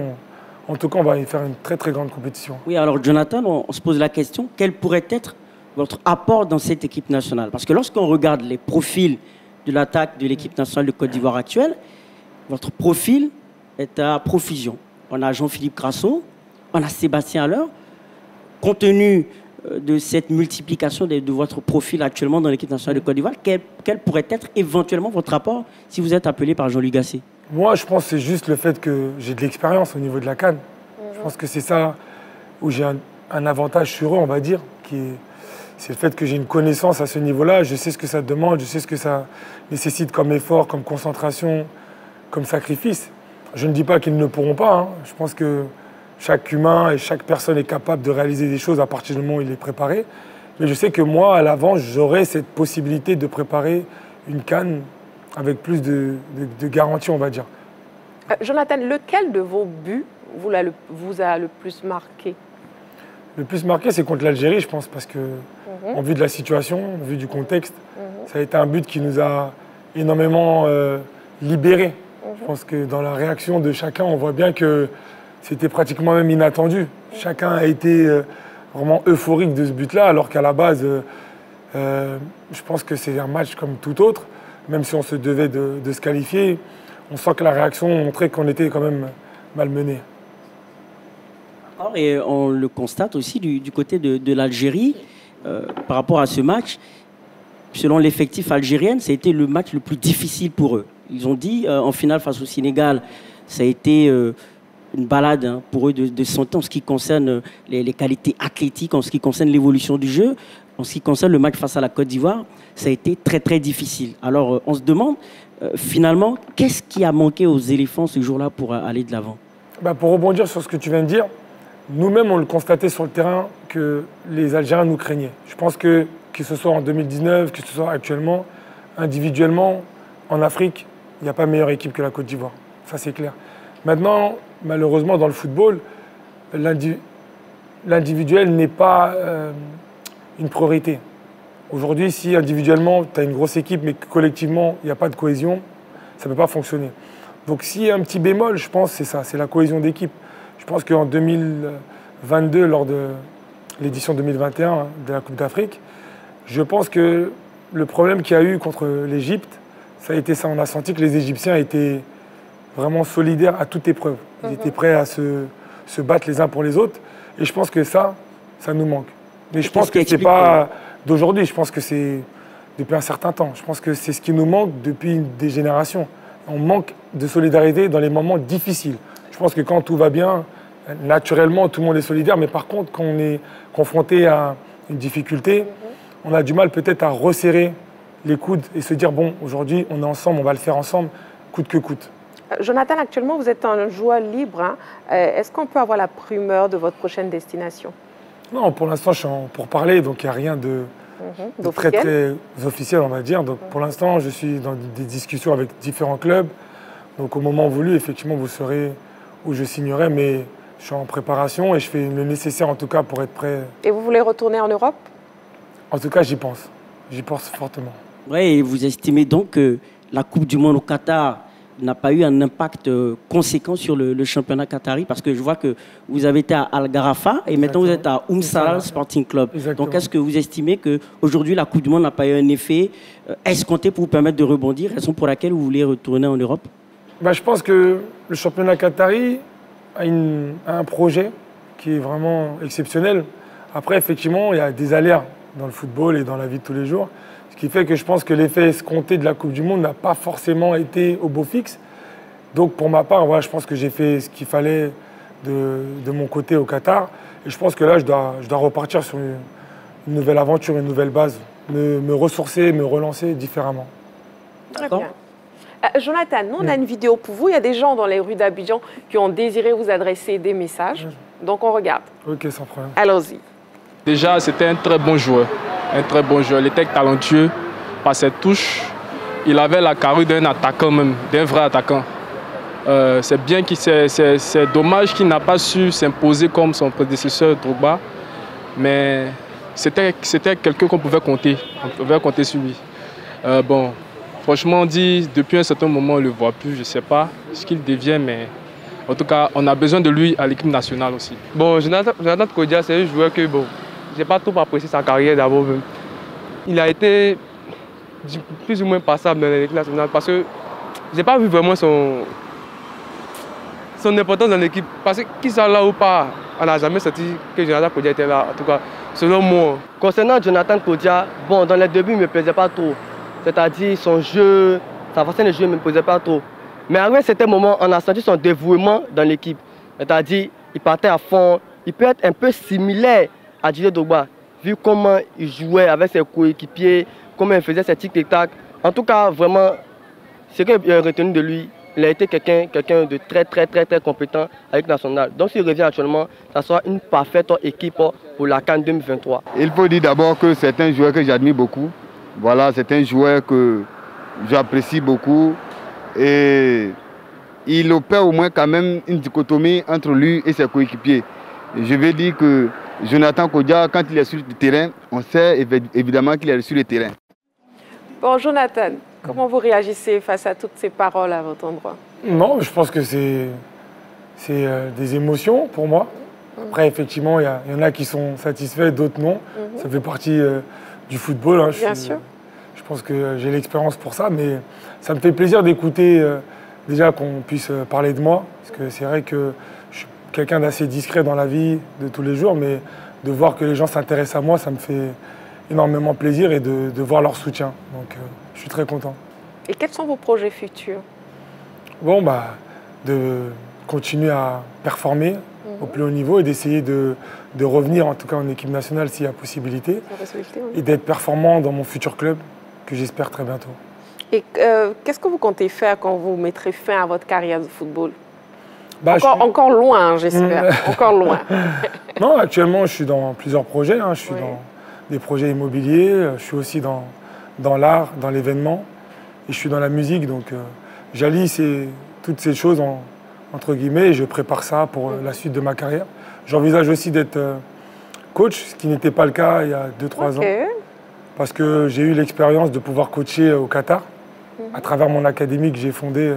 en tout cas, on va y faire une très, très grande compétition. Oui, alors, Jonathan, on se pose la question, quel pourrait être votre apport dans cette équipe nationale? Parce que lorsqu'on regarde les profils de l'attaque de l'équipe nationale de Côte d'Ivoire actuelle, votre profil est à profusion. On a Jean-Philippe Crasso, on a Sébastien Haller. Compte tenu de cette multiplication de votre profil actuellement dans l'équipe nationale de Côte d'Ivoire, quel pourrait être éventuellement votre apport si vous êtes appelé par Jean-Louis Gasset? Moi, je pense que c'est juste le fait que j'ai de l'expérience au niveau de la CAN. Je pense que c'est ça où j'ai un avantage sur eux, on va dire, c'est le fait que j'ai une connaissance à ce niveau-là. Je sais ce que ça demande, je sais ce que ça nécessite comme effort, comme concentration, comme sacrifice. Je ne dis pas qu'ils ne pourront pas. Je pense que chaque humain et chaque personne est capable de réaliser des choses à partir du moment où il est préparé. Mais je sais que moi, à l'avance, j'aurai cette possibilité de préparer une CAN avec plus de garantie, on va dire. Jonathan, lequel de vos buts vous a le plus marqué? Le plus marqué, c'est contre l'Algérie, je pense, parce que, en vue de la situation, en vue du contexte, ça a été un but qui nous a énormément libérés. Je pense que dans la réaction de chacun, on voit bien que c'était pratiquement même inattendu. Chacun a été vraiment euphorique de ce but-là, alors qu'à la base, je pense que c'est un match comme tout autre. Même si on se devait de se qualifier, on sent que la réaction montrait qu'on était quand même malmené. Et on le constate aussi du côté de l'Algérie, par rapport à ce match. Selon l'effectif algérien, ça a été le match le plus difficile pour eux. Ils ont dit, en finale face au Sénégal, ça a été une balade pour eux de santé en ce qui concerne les qualités athlétiques, en ce qui concerne l'évolution du jeu. En ce qui concerne le match face à la Côte d'Ivoire, ça a été très, très difficile. Alors, on se demande, finalement, qu'est-ce qui a manqué aux éléphants ce jour-là pour aller de l'avant? Pour rebondir sur ce que tu viens de dire, nous-mêmes, on le constatait sur le terrain que les Algériens nous craignaient. Je pense que ce soit en 2019, que ce soit actuellement, individuellement, en Afrique, il n'y a pas meilleure équipe que la Côte d'Ivoire. Ça, c'est clair. Maintenant, malheureusement, dans le football, l'individuel n'est pas une priorité. Aujourd'hui, si individuellement, tu as une grosse équipe, mais que collectivement, il n'y a pas de cohésion, ça ne peut pas fonctionner. Donc s'il y a un petit bémol, je pense que c'est ça, c'est la cohésion d'équipe. Je pense qu'en 2022, lors de l'édition 2021 de la Coupe d'Afrique, je pense que le problème qu'il y a eu contre l'Égypte, ça a été ça. On a senti que les Égyptiens étaient vraiment solidaires à toute épreuve. Ils étaient prêts à se battre les uns pour les autres. Et je pense que ça nous manque. Mais je pense que ce n'est pas d'aujourd'hui, je pense que c'est depuis un certain temps. Je pense que c'est ce qui nous manque depuis des générations. On manque de solidarité dans les moments difficiles. Je pense que quand tout va bien, naturellement, tout le monde est solidaire. Mais par contre, quand on est confronté à une difficulté, on a du mal peut-être à resserrer les coudes et se dire, bon, aujourd'hui, on est ensemble, on va le faire ensemble, coûte que coûte. Jonathan, actuellement, vous êtes un joueur libre. Est-ce qu'on peut avoir la primeur de votre prochaine destination? Non, pour l'instant, je suis en pourparlers, donc il n'y a rien de très, très officiel, on va dire. Donc pour l'instant, je suis dans des discussions avec différents clubs. Donc au moment voulu, effectivement, vous saurez où je signerai, mais je suis en préparation et je fais le nécessaire, en tout cas, pour être prêt. Et vous voulez retourner en Europe? En tout cas, j'y pense. J'y pense fortement. Oui, et vous estimez donc que la Coupe du Monde au Qatar n'a pas eu un impact conséquent sur le championnat qatari, parce que je vois que vous avez été à Al Gharafa et maintenant vous êtes à Salah Sporting Club. Exactement. Donc est-ce que vous estimez qu'aujourd'hui la Coupe du Monde n'a pas eu un effet escompté pour vous permettre de rebondir, raison pour laquelle vous voulez retourner en Europe? Je pense que le championnat qatari a un projet qui est vraiment exceptionnel. Après, effectivement, il y a des aléas dans le football et dans la vie de tous les jours. Ce qui fait que je pense que l'effet escompté de la Coupe du Monde n'a pas forcément été au beau fixe. Donc pour ma part, voilà, je pense que j'ai fait ce qu'il fallait de mon côté au Qatar. Et je pense que là, je dois repartir sur une nouvelle aventure, une nouvelle base, me ressourcer, me relancer différemment. Très bien. Jonathan, nous, on a une vidéo pour vous. Il y a des gens dans les rues d'Abidjan qui ont désiré vous adresser des messages. Donc on regarde. Ok, sans problème. Allons-y. Déjà, c'était un très bon joueur. Un très bon joueur. Il était talentueux par ses touches. Il avait la carrure d'un attaquant même, d'un vrai attaquant. C'est dommage qu'il n'a pas su s'imposer comme son prédécesseur Drogba. Mais c'était quelqu'un qu'on pouvait compter. On pouvait compter sur lui. Franchement, on dit depuis un certain moment, on ne le voit plus. Je ne sais pas ce qu'il devient, mais en tout cas, on a besoin de lui à l'équipe nationale aussi. Bon, Jonathan Kodia, c'est un joueur que, bon, je n'ai pas trop apprécié sa carrière d'abord. Il a été plus ou moins passable dans l'équipe nationale parce que je n'ai pas vu vraiment son importance dans l'équipe. Parce que qu'il soit là ou pas, on n'a jamais senti que Jonathan Kodia était là, en tout cas, selon moi. Concernant Jonathan Kodia, bon, dans les débuts, il ne me plaisait pas trop. C'est-à-dire son jeu, sa façon de jouer ne me plaisait pas trop. Mais à un certain moment, on a senti son dévouement dans l'équipe. C'est-à-dire, il partait à fond. Il peut être un peu similaire à Didier Drogba, vu comment il jouait avec ses coéquipiers, comment il faisait ses tic-tac. En tout cas, vraiment, ce que j'ai retenu de lui, il a été quelqu'un de très compétent avec l'équipe nationale. Donc s'il revient actuellement, ça sera une parfaite équipe pour la CAN 2023. Il faut dire d'abord que c'est un joueur que j'admire beaucoup. Voilà, c'est un joueur que j'apprécie beaucoup. Et il opère au moins quand même une dichotomie entre lui et ses coéquipiers. Je vais dire que Jonathan Kodja, quand il est sur le terrain, on sait évidemment qu'il est sur le terrain. Bon, Jonathan, comment vous réagissez face à toutes ces paroles à votre endroit? Non, je pense que c'est des émotions pour moi. Après, effectivement, il y en a qui sont satisfaits, d'autres non. Ça fait partie du football. Hein. Bien sûr. Je pense que j'ai l'expérience pour ça, mais ça me fait plaisir d'écouter déjà qu'on puisse parler de moi, parce que c'est vrai que je suis quelqu'un d'assez discret dans la vie de tous les jours, mais de voir que les gens s'intéressent à moi, ça me fait énormément plaisir et de voir leur soutien. Donc, je suis très content. Et quels sont vos projets futurs? Bon, de continuer à performer au plus haut niveau et d'essayer de revenir, en tout cas en équipe nationale, s'il y a possibilité, et d'être performant dans mon futur club, que j'espère très bientôt. Et qu'est-ce que vous comptez faire quand vous mettrez fin à votre carrière de football? Encore loin, j'espère. Encore loin. Non, actuellement, je suis dans plusieurs projets. Hein. Je suis dans des projets immobiliers. Je suis aussi dans l'art, dans l'événement. Et je suis dans la musique. Donc, j'allie toutes ces choses, entre guillemets, et je prépare ça pour la suite de ma carrière. J'envisage aussi d'être coach, ce qui n'était pas le cas il y a 2-3 ans. Parce que j'ai eu l'expérience de pouvoir coacher au Qatar, à travers mon académie que j'ai fondée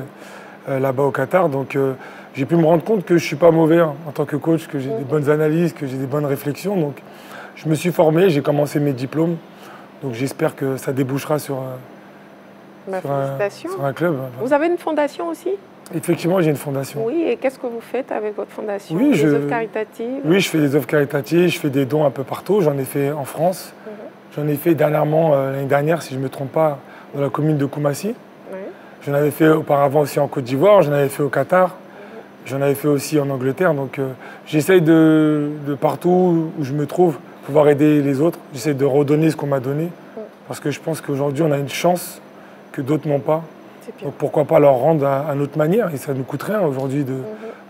là-bas au Qatar. Donc j'ai pu me rendre compte que je ne suis pas mauvais en tant que coach, que j'ai des bonnes analyses, que j'ai des bonnes réflexions. Donc je me suis formé, j'ai commencé mes diplômes. Donc j'espère que ça débouchera sur un club. Vous avez une fondation aussi? Effectivement, j'ai une fondation. Oui, et qu'est-ce que vous faites avec votre fondation? Oui, des œuvres caritatives? Oui, je fais des œuvres caritatives, je fais des dons un peu partout. J'en ai fait en France. J'en ai fait dernièrement, l'année dernière, si je ne me trompe pas, dans la commune de Koumassi. J'en avais fait auparavant aussi en Côte d'Ivoire, j'en avais fait au Qatar, j'en avais fait aussi en Angleterre. Donc j'essaye de partout où je me trouve, pouvoir aider les autres. J'essaye de redonner ce qu'on m'a donné. Parce que je pense qu'aujourd'hui, on a une chance que d'autres n'ont pas. Donc pourquoi pas leur rendre à notre manière? Et ça ne nous coûte rien aujourd'hui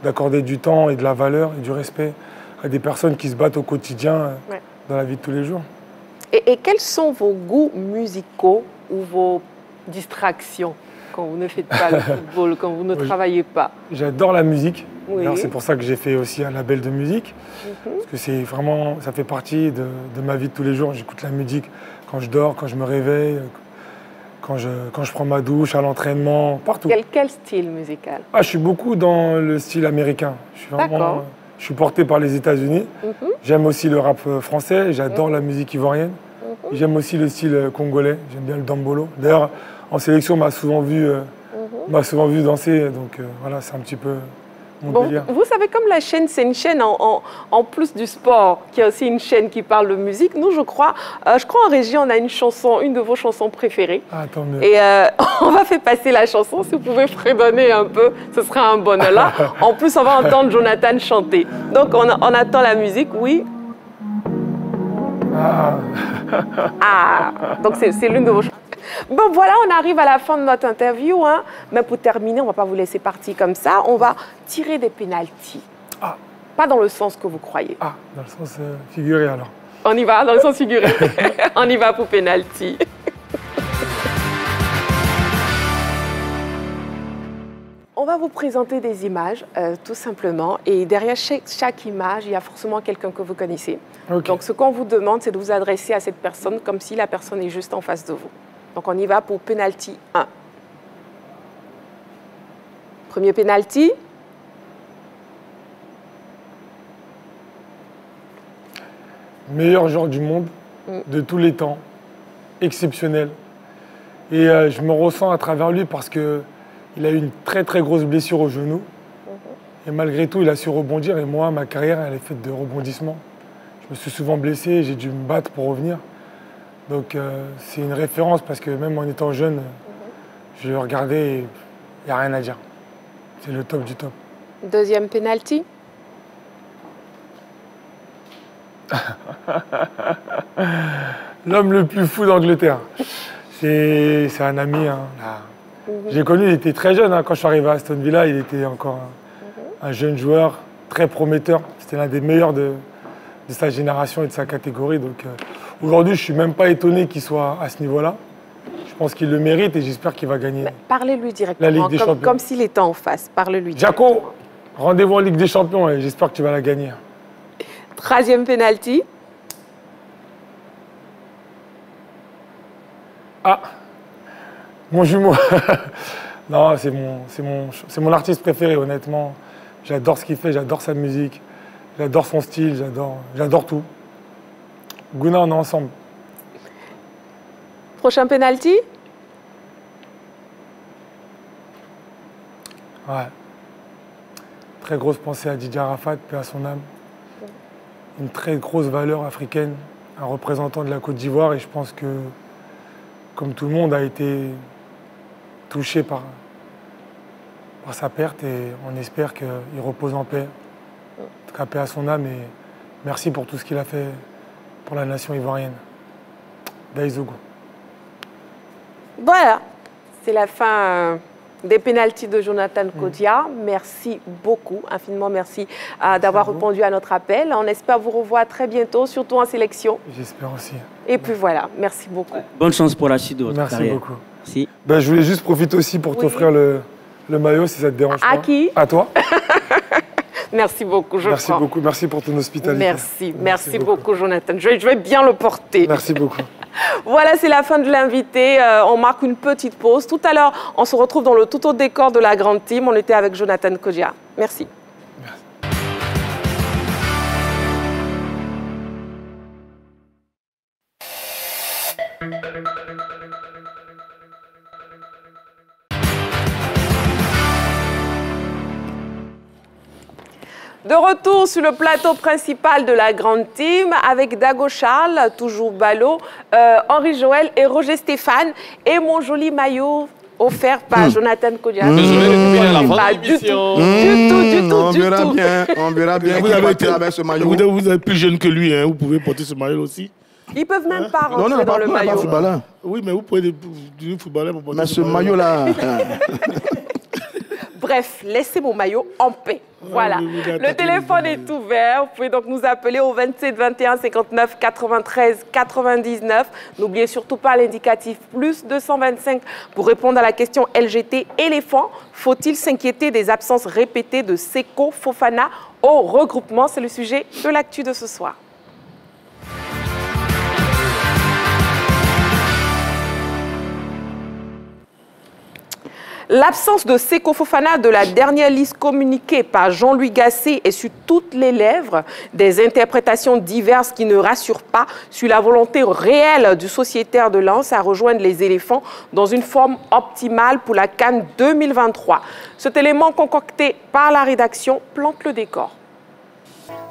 d'accorder du temps et de la valeur et du respect à des personnes qui se battent au quotidien dans la vie de tous les jours. Et quels sont vos goûts musicaux ou vos distractions quand vous ne faites pas le football, quand vous ne travaillez pas? J'adore la musique. C'est pour ça que j'ai fait aussi un label de musique. Parce que c'est vraiment, ça fait partie de ma vie de tous les jours. J'écoute la musique quand je dors, quand je me réveille, quand je prends ma douche, à l'entraînement, partout. Quel style musical? Je suis beaucoup dans le style américain. Je suis porté par les États-Unis. J'aime aussi le rap français, j'adore la musique ivoirienne. J'aime aussi le style congolais, j'aime bien le dambolo. D'ailleurs, en sélection, on m'a souvent vu danser, donc voilà, c'est un petit peu mon délire. Vous savez, comme la chaîne, c'est une chaîne en plus du sport, qui a aussi une chaîne qui parle de musique. Nous, je crois en régie, on a une chanson, une de vos chansons préférées. Tant mieux. Et on va faire passer la chanson. Si vous pouvez fredonner un peu, ce sera un bonheur. Là, en plus, on va entendre Jonathan chanter. Donc, on attend la musique, oui. Donc c'est l'une de vos chansons. Bon, voilà, on arrive à la fin de notre interview. Hein. Mais pour terminer, on ne va pas vous laisser partir comme ça. On va tirer des pénaltys. Pas dans le sens que vous croyez. Dans le sens figuré alors. On y va, dans le sens figuré. On y va pour pénalty. On va vous présenter des images, tout simplement. Et derrière chaque image, il y a forcément quelqu'un que vous connaissez. Donc, ce qu'on vous demande, c'est de vous adresser à cette personne comme si la personne est juste en face de vous. Donc, on y va pour penalty 1. Premier penalty. Meilleur joueur du monde, de tous les temps. Exceptionnel. Et je me ressens à travers lui parce que il a eu une très très grosse blessure au genou. Et malgré tout, il a su rebondir. Et moi, ma carrière, elle est faite de rebondissements. Je me suis souvent blessé, j'ai dû me battre pour revenir. Donc c'est une référence parce que même en étant jeune, je le regardais et il n'y a rien à dire. C'est le top du top. Deuxième penalty. L'homme le plus fou d'Angleterre. C'est un ami. Hein, j'ai connu, il était très jeune. Hein, quand je suis arrivé à Aston Villa, il était encore un jeune joueur, très prometteur. C'était l'un des meilleurs de sa génération et de sa catégorie. Donc aujourd'hui, je ne suis même pas étonné qu'il soit à ce niveau-là. Je pense qu'il le mérite et j'espère qu'il va gagner. Parlez-lui directement, la Ligue des Champions. Comme s'il était en face. Parlez-lui. Jaco, rendez-vous en Ligue des Champions et j'espère que tu vas la gagner. 3e penalty. Ah, mon jumeau. Non, c'est mon artiste préféré, honnêtement. J'adore ce qu'il fait, j'adore sa musique, j'adore son style, j'adore tout. Gouna, on est ensemble. Prochain penalty. Ouais. Très grosse pensée à Didier Arafat, paix à son âme. Une très grosse valeur africaine, un représentant de la Côte d'Ivoire, et je pense que, comme tout le monde, a été touché par sa perte, et on espère qu'il repose en paix. En tout cas, paix à son âme, et merci pour tout ce qu'il a fait pour la nation ivoirienne. Daïzougou. Voilà, c'est la fin des pénaltys de Jonathan Kodjia. Merci beaucoup, infiniment merci d'avoir répondu à notre appel. On espère vous revoir très bientôt, surtout en sélection. J'espère aussi. Et puis voilà, merci beaucoup. Bonne chance pour la suite de votre carrière. Merci beaucoup. Merci. Ben, je voulais juste profiter aussi pour t'offrir le maillot, si ça te dérange pas. À qui? À toi. Merci beaucoup, je Merci prends. beaucoup, merci pour ton hospitalité. Merci beaucoup, Jonathan. Je vais bien le porter. Merci beaucoup. Voilà, c'est la fin de l'invité. On marque une petite pause. Tout à l'heure, on se retrouve dans le tout autre décor de la grande team. On était avec Jonathan Kodjia. Merci. De retour sur le plateau principal de la grande team avec Dago Charles, toujours Ballot, Henri Joël et Roger Stéphane et mon joli maillot offert par Jonathan Kodjia. Pas du tout. On verra bien. Vous avez été avec ce maillot. Vous êtes plus jeune que lui, hein. Vous pouvez porter ce maillot aussi. Ils peuvent même pas rentrer dans le maillot. Oui, mais vous pouvez devenir footballeur pour porter mais ce maillot-là. Bref, laissez mon maillot en paix. Voilà. Le téléphone est ouvert. Vous pouvez donc nous appeler au 27 21 59 93 99. N'oubliez surtout pas l'indicatif plus 225 pour répondre à la question LGT éléphant. Faut-il s'inquiéter des absences répétées de Seko Fofana au regroupement? C'est le sujet de l'actu de ce soir. L'absence de Seko Fofana de la dernière liste communiquée par Jean-Louis Gasset est sur toutes les lèvres. Des interprétations diverses qui ne rassurent pas sur la volonté réelle du sociétaire de Lens à rejoindre les éléphants dans une forme optimale pour la CAN 2023. Cet élément concocté par la rédaction plante le décor.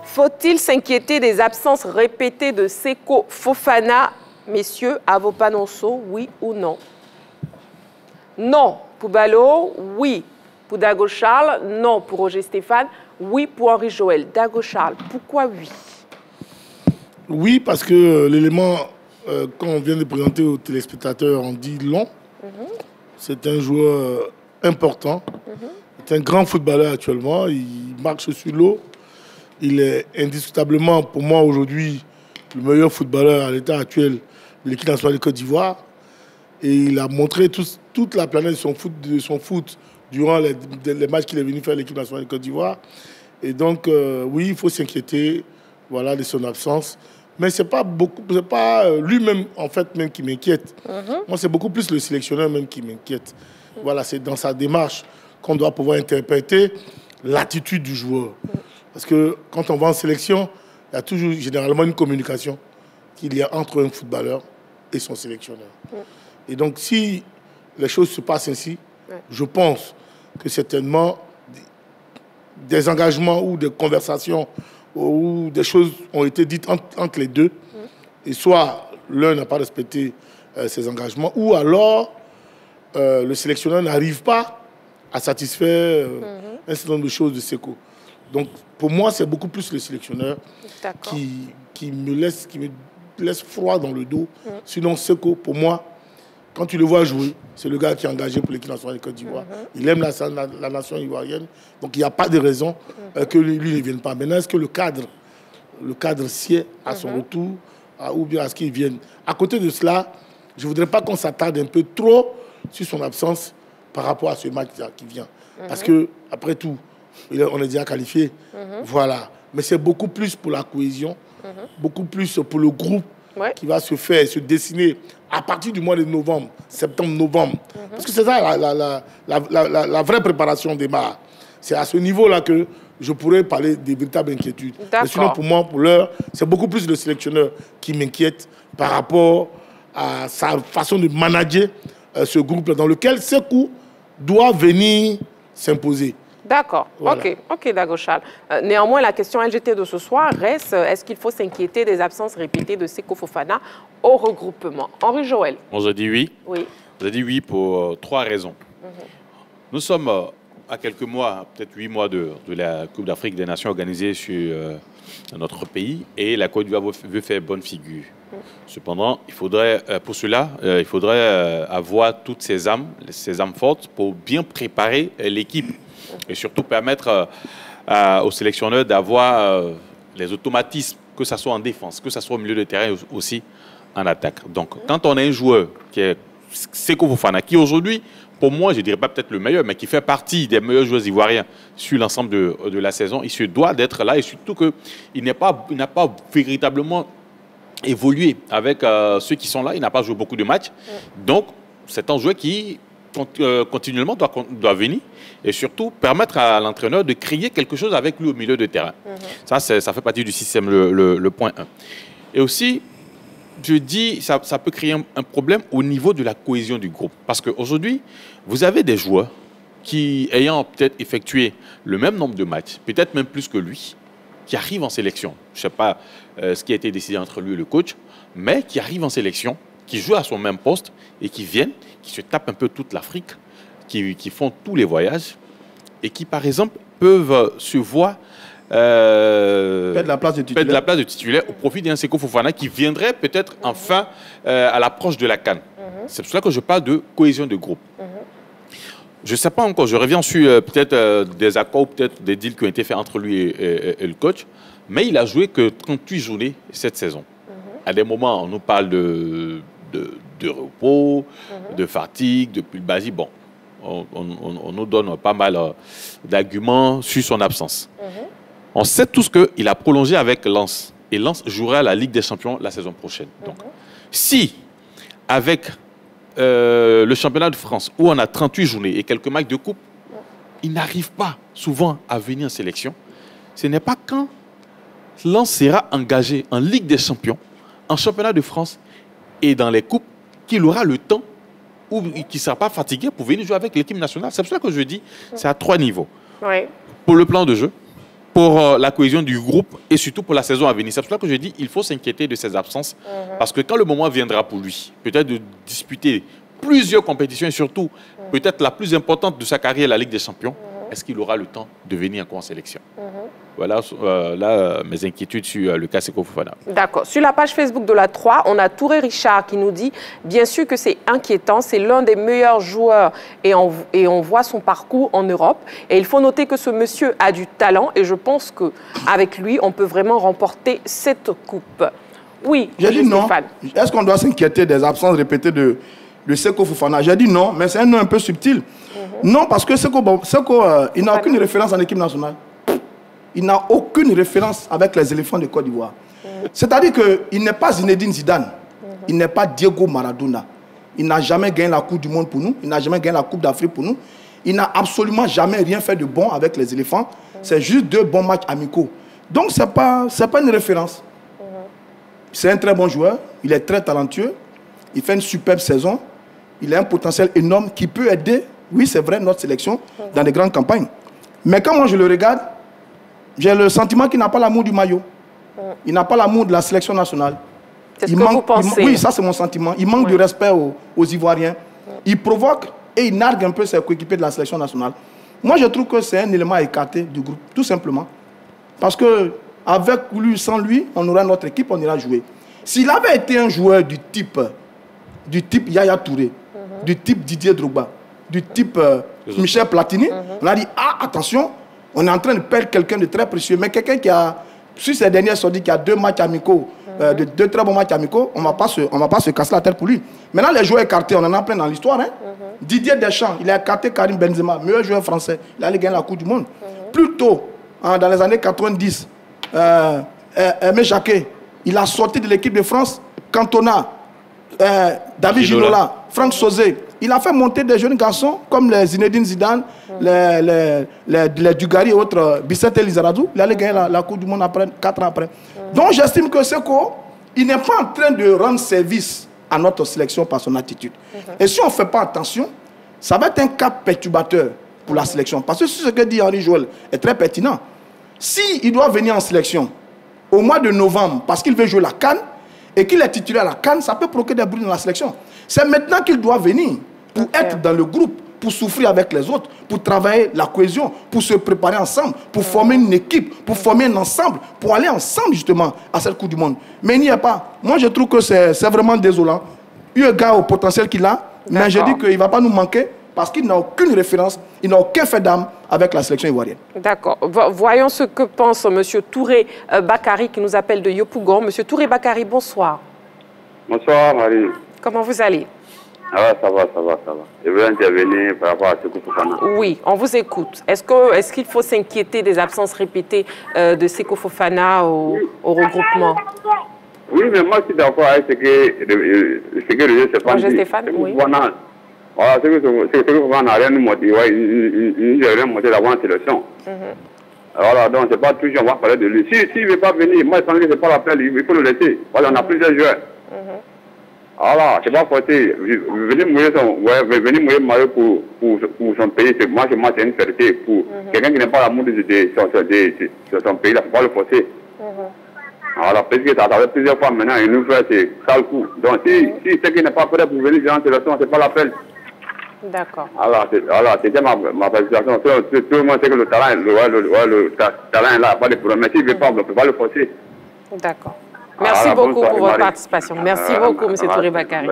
Faut-il s'inquiéter des absences répétées de Seko Fofana? Messieurs, à vos panonceaux, oui ou non? Non pour Ballot, oui pour Dago Charles, non pour Roger Stéphane, oui pour Henri Joël. Dago Charles, pourquoi oui? Oui, parce que l'élément, quand on vient de présenter aux téléspectateurs, on dit long. C'est un joueur important. C'est un grand footballeur actuellement. Il marche sur l'eau. Il est indiscutablement, pour moi, aujourd'hui, le meilleur footballeur à l'état actuel de l'équipe nationale de Côte d'Ivoire. Et il a montré toute la planète de son foot durant les matchs qu'il est venu faire l'équipe nationale de Côte d'Ivoire. Et donc, oui, il faut s'inquiéter de son absence. Mais ce n'est pas lui-même, en fait, même qui m'inquiète. Moi, c'est beaucoup plus le sélectionneur même qui m'inquiète. Voilà, c'est dans sa démarche qu'on doit pouvoir interpréter l'attitude du joueur. Parce que quand on va en sélection, il y a toujours généralement une communication qu'il y a entre un footballeur et son sélectionneur. Et donc, si les choses se passent ainsi, je pense que certainement des engagements ou des conversations ou des choses ont été dites entre les deux. Et soit l'un n'a pas respecté ses engagements, ou alors le sélectionneur n'arrive pas à satisfaire un certain nombre de choses de Seko. Donc, pour moi, c'est beaucoup plus le sélectionneur qui me laisse froid dans le dos. Sinon, Seko, pour moi, quand tu le vois jouer, c'est le gars qui est engagé pour l'équipe nationale de Côte d'Ivoire. Il aime la nation ivoirienne. Donc, il n'y a pas de raison que lui ne vienne pas. Maintenant, est-ce que le cadre le cadre sied à son retour ou bien à ce qu'il vienne. À côté de cela, je ne voudrais pas qu'on s'attarde un peu trop sur son absence par rapport à ce match qui vient. Parce que, après tout, on est déjà qualifié. Voilà. Mais c'est beaucoup plus pour la cohésion, beaucoup plus pour le groupe qui va se faire, se dessiner à partir du mois de novembre, septembre-novembre. Parce que c'est ça la vraie préparation démarre. C'est à ce niveau-là que je pourrais parler des véritables inquiétudes. Mais sinon, pour moi, pour l'heure, c'est beaucoup plus le sélectionneur qui m'inquiète par rapport à sa façon de manager ce groupe dans lequel Sékou doit venir s'imposer. D'accord, voilà. Ok, d'accord, Charles. Néanmoins, la question LGT de ce soir reste, est-ce qu'il faut s'inquiéter des absences répétées de Sékou Fofana au regroupement? Henri Joël. On a dit oui. Oui. On a dit oui pour 3 raisons. Nous sommes à quelques mois, peut-être 8 mois de la Coupe d'Afrique des Nations organisée sur notre pays et la Côte d'Ivoire veut faire bonne figure. Cependant, il faudrait, pour cela, il faudrait avoir toutes ces âmes fortes pour bien préparer l'équipe et surtout permettre aux sélectionneurs d'avoir les automatismes, que ce soit en défense, que ce soit au milieu de terrain aussi en attaque. Donc, quand on a un joueur qui est Sékou Fofana, qui aujourd'hui, pour moi, je ne dirais pas peut-être le meilleur, mais qui fait partie des meilleurs joueurs ivoiriens sur l'ensemble de la saison, il se doit d'être là et surtout qu'il n'a pas véritablement évolué avec ceux qui sont là. Il n'a pas joué beaucoup de matchs. Donc, c'est un joueur qui continuellement doit venir et surtout permettre à l'entraîneur de créer quelque chose avec lui au milieu de terrain. Ça fait partie du système, le point 1. Et aussi, je dis, ça peut créer un problème au niveau de la cohésion du groupe. Parce qu'aujourd'hui, vous avez des joueurs qui, ayant peut-être effectué le même nombre de matchs, peut-être même plus que lui, qui arrivent en sélection. Je ne sais pas ce qui a été décidé entre lui et le coach, mais qui arrivent en sélection, qui jouent à son même poste et qui viennent, qui se tapent un peu toute l'Afrique, qui font tous les voyages et qui, par exemple, peuvent se voir perdre la place de titulaire au profit d'un Sékou Fofana qui viendrait peut-être enfin à l'approche de la CAN. C'est pour cela que je parle de cohésion de groupe. Je ne sais pas encore, je reviens sur peut-être des accords, peut-être des deals qui ont été faits entre lui et le coach, mais il a joué que 38 journées cette saison. À des moments, on nous parle de repos, de fatigue, de pulbasie. Bon, on nous donne pas mal d'arguments sur son absence. On sait tous qu'il a prolongé avec Lens. Et Lens jouera la Ligue des Champions la saison prochaine. Donc, si, avec le championnat de France, où on a 38 journées et quelques matchs de coupe, il n'arrive pas souvent à venir en sélection, ce n'est pas quand Lens sera engagé en Ligue des Champions, en championnat de France et dans les coupes, qu'il aura le temps ou qu'il ne sera pas fatigué pour venir jouer avec l'équipe nationale. C'est pour ça que je dis, c'est à 3 niveaux. Pour le plan de jeu, pour la cohésion du groupe et surtout pour la saison à venir. C'est pour ça que je dis qu'il faut s'inquiéter de ses absences parce que quand le moment viendra pour lui, peut-être de disputer plusieurs compétitions et surtout peut-être la plus importante de sa carrière, la Ligue des Champions, est-ce qu'il aura le temps de venir encore en sélection? Voilà là, mes inquiétudes sur le cas Sékou Fofana. D'accord. Sur la page Facebook de la 3, on a Touré Richard qui nous dit « Bien sûr que c'est inquiétant, c'est l'un des meilleurs joueurs et on voit son parcours en Europe. Et il faut noter que ce monsieur a du talent et je pense qu'avec lui, on peut vraiment remporter cette coupe. » Oui, j'ai dit non. Est-ce qu'on doit s'inquiéter des absences répétées de Sékou Fofana? J'ai dit non, mais c'est un nom un peu subtil. Non, parce que Sékou, il n'a aucune référence en équipe nationale. Il n'a aucune référence avec les éléphants de Côte d'Ivoire. C'est-à-dire qu'il n'est pas Zinedine Zidane. Il n'est pas Diego Maradona. Il n'a jamais gagné la Coupe du Monde pour nous. Il n'a jamais gagné la Coupe d'Afrique pour nous. Il n'a absolument jamais rien fait de bon avec les éléphants. C'est juste 2 bons matchs amicaux. Donc, ce n'est pas une référence. C'est un très bon joueur. Il est très talentueux. Il fait une superbe saison. Il a un potentiel énorme qui peut aider, oui, c'est vrai, notre sélection dans les grandes campagnes. Mais quand moi je le regarde, j'ai le sentiment qu'il n'a pas l'amour du maillot. Il n'a pas l'amour de la sélection nationale. C'est ce que vous pensez? Oui, ça c'est mon sentiment. Il manque de respect aux Ivoiriens. Il provoque et il nargue un peu ses coéquipiers de la sélection nationale. Moi je trouve que c'est un élément écarté du groupe, tout simplement. Parce que avec lui, sans lui, on aura notre équipe, on ira jouer. S'il avait été un joueur du type Yaya Touré, du type Didier Drogba, du type Michel Platini, on a dit, ah, attention, on est en train de perdre quelqu'un de très précieux, mais quelqu'un sur ces dernières sorties qu'il y a 2 matchs amicaux, 2 très bons matchs amicaux, on ne va pas se casser la tête pour lui. Maintenant, les joueurs écartés, on en a plein dans l'histoire. Hein? Didier Deschamps, il a écarté Karim Benzema, meilleur joueur français. Il allait gagner la Coupe du Monde. Plus tôt, hein, dans les années 90, Aimé Jacquet, il a sorti de l'équipe de France Cantona, David Ginola, Franck Sauzé. Il a fait monter des jeunes garçons comme les Zinedine Zidane, les Dugarry et autres, Bissette Lizarazu. Il allait gagner la Coupe du Monde après, 4 ans après. Donc j'estime que Seko, il n'est pas en train de rendre service à notre sélection par son attitude. Et si on ne fait pas attention, ça va être un cas perturbateur pour la sélection. Parce que ce que dit Henri Joël est très pertinent. S'il doit venir en sélection au mois de novembre parce qu'il veut jouer la CAN et qu'il est titulaire à la CAN, ça peut provoquer des bruits dans la sélection. C'est maintenant qu'il doit venir pour être dans le groupe, pour souffrir avec les autres, pour travailler la cohésion, pour se préparer ensemble, pour former une équipe, pour former un ensemble, pour aller ensemble justement à cette Coupe du Monde. Mais il n'y a pas. Moi, je trouve que c'est vraiment désolant. Il y a un gars au potentiel qu'il a, mais je dis qu'il ne va pas nous manquer parce qu'il n'a aucune référence, il n'a aucun fait d'âme avec la sélection ivoirienne. D'accord. Voyons ce que pense M. Touré Bakary qui nous appelle de Yopougon. M. Touré Bakary, bonsoir. Bonsoir, Marie. Comment vous allez? Ah, ça va. Je veux intervenir par rapport à Seko Fofana. Oui, on vous écoute. Est-ce qu'il faut s'inquiéter des absences répétées de Seko Fofana au regroupement? Oui, mais moi, je suis d'accord avec ce que le jeu s'est pas dit. Stéphane, oui. Voilà, Seko Fofana n'a rien monté. Il n'a rien monté d'avant la sélection. Alors, donc, c'est pas toujours, on va parler de lui. S'il ne veut pas venir, moi, je pense que ce n'est pas la peine, il faut le laisser. Voilà, on a plusieurs joueurs. Alors, c'est pas forcé. Venir mourir maillot pour son pays, moi, c'est une fierté. Pour quelqu'un qui n'a pas l'amour de son pays, il ne faut pas le forcer. Alors, parce que ça fait plusieurs fois maintenant, il nous fait ces sales coups. Donc, si c'est qu'il n'est pas prêt pour venir dans cette sélection, c'est pas la peine. D'accord. Alors, c'était ma présentation. Tout le monde sait que le talent est là, pas de problème. Mais s'il ne veut pas, on ne peut pas le forcer. D'accord. Merci beaucoup pour votre participation. Merci beaucoup, M. Touré Bakary.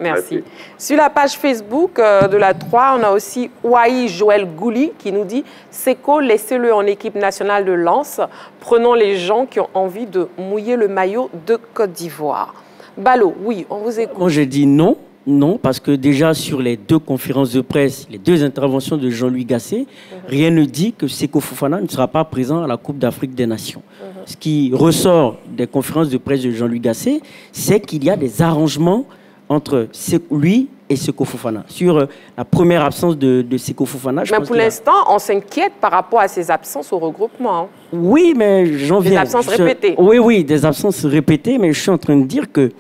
Merci. Sur la page Facebook de la 3, on a aussi Ouaï Joël Gouli qui nous dit « Seko, laissez-le en équipe nationale de Lens. Prenons les gens qui ont envie de mouiller le maillot de Côte d'Ivoire. » Balo, oui, on vous écoute. Moi, j'ai dit non. Non, parce que déjà sur les 2 conférences de presse, les 2 interventions de Jean-Louis Gasset, rien ne dit que Seko Fofana ne sera pas présent à la Coupe d'Afrique des Nations. Ce qui ressort des conférences de presse de Jean-Louis Gasset, c'est qu'il y a des arrangements entre lui et Seko Fofana. Sur la première absence de Seko Fofana... Mais pour l'instant, on s'inquiète par rapport à ces absences au regroupement. Hein. Oui, mais j'en viens... Des absences répétées. Oui, des absences répétées, mais je suis en train de dire que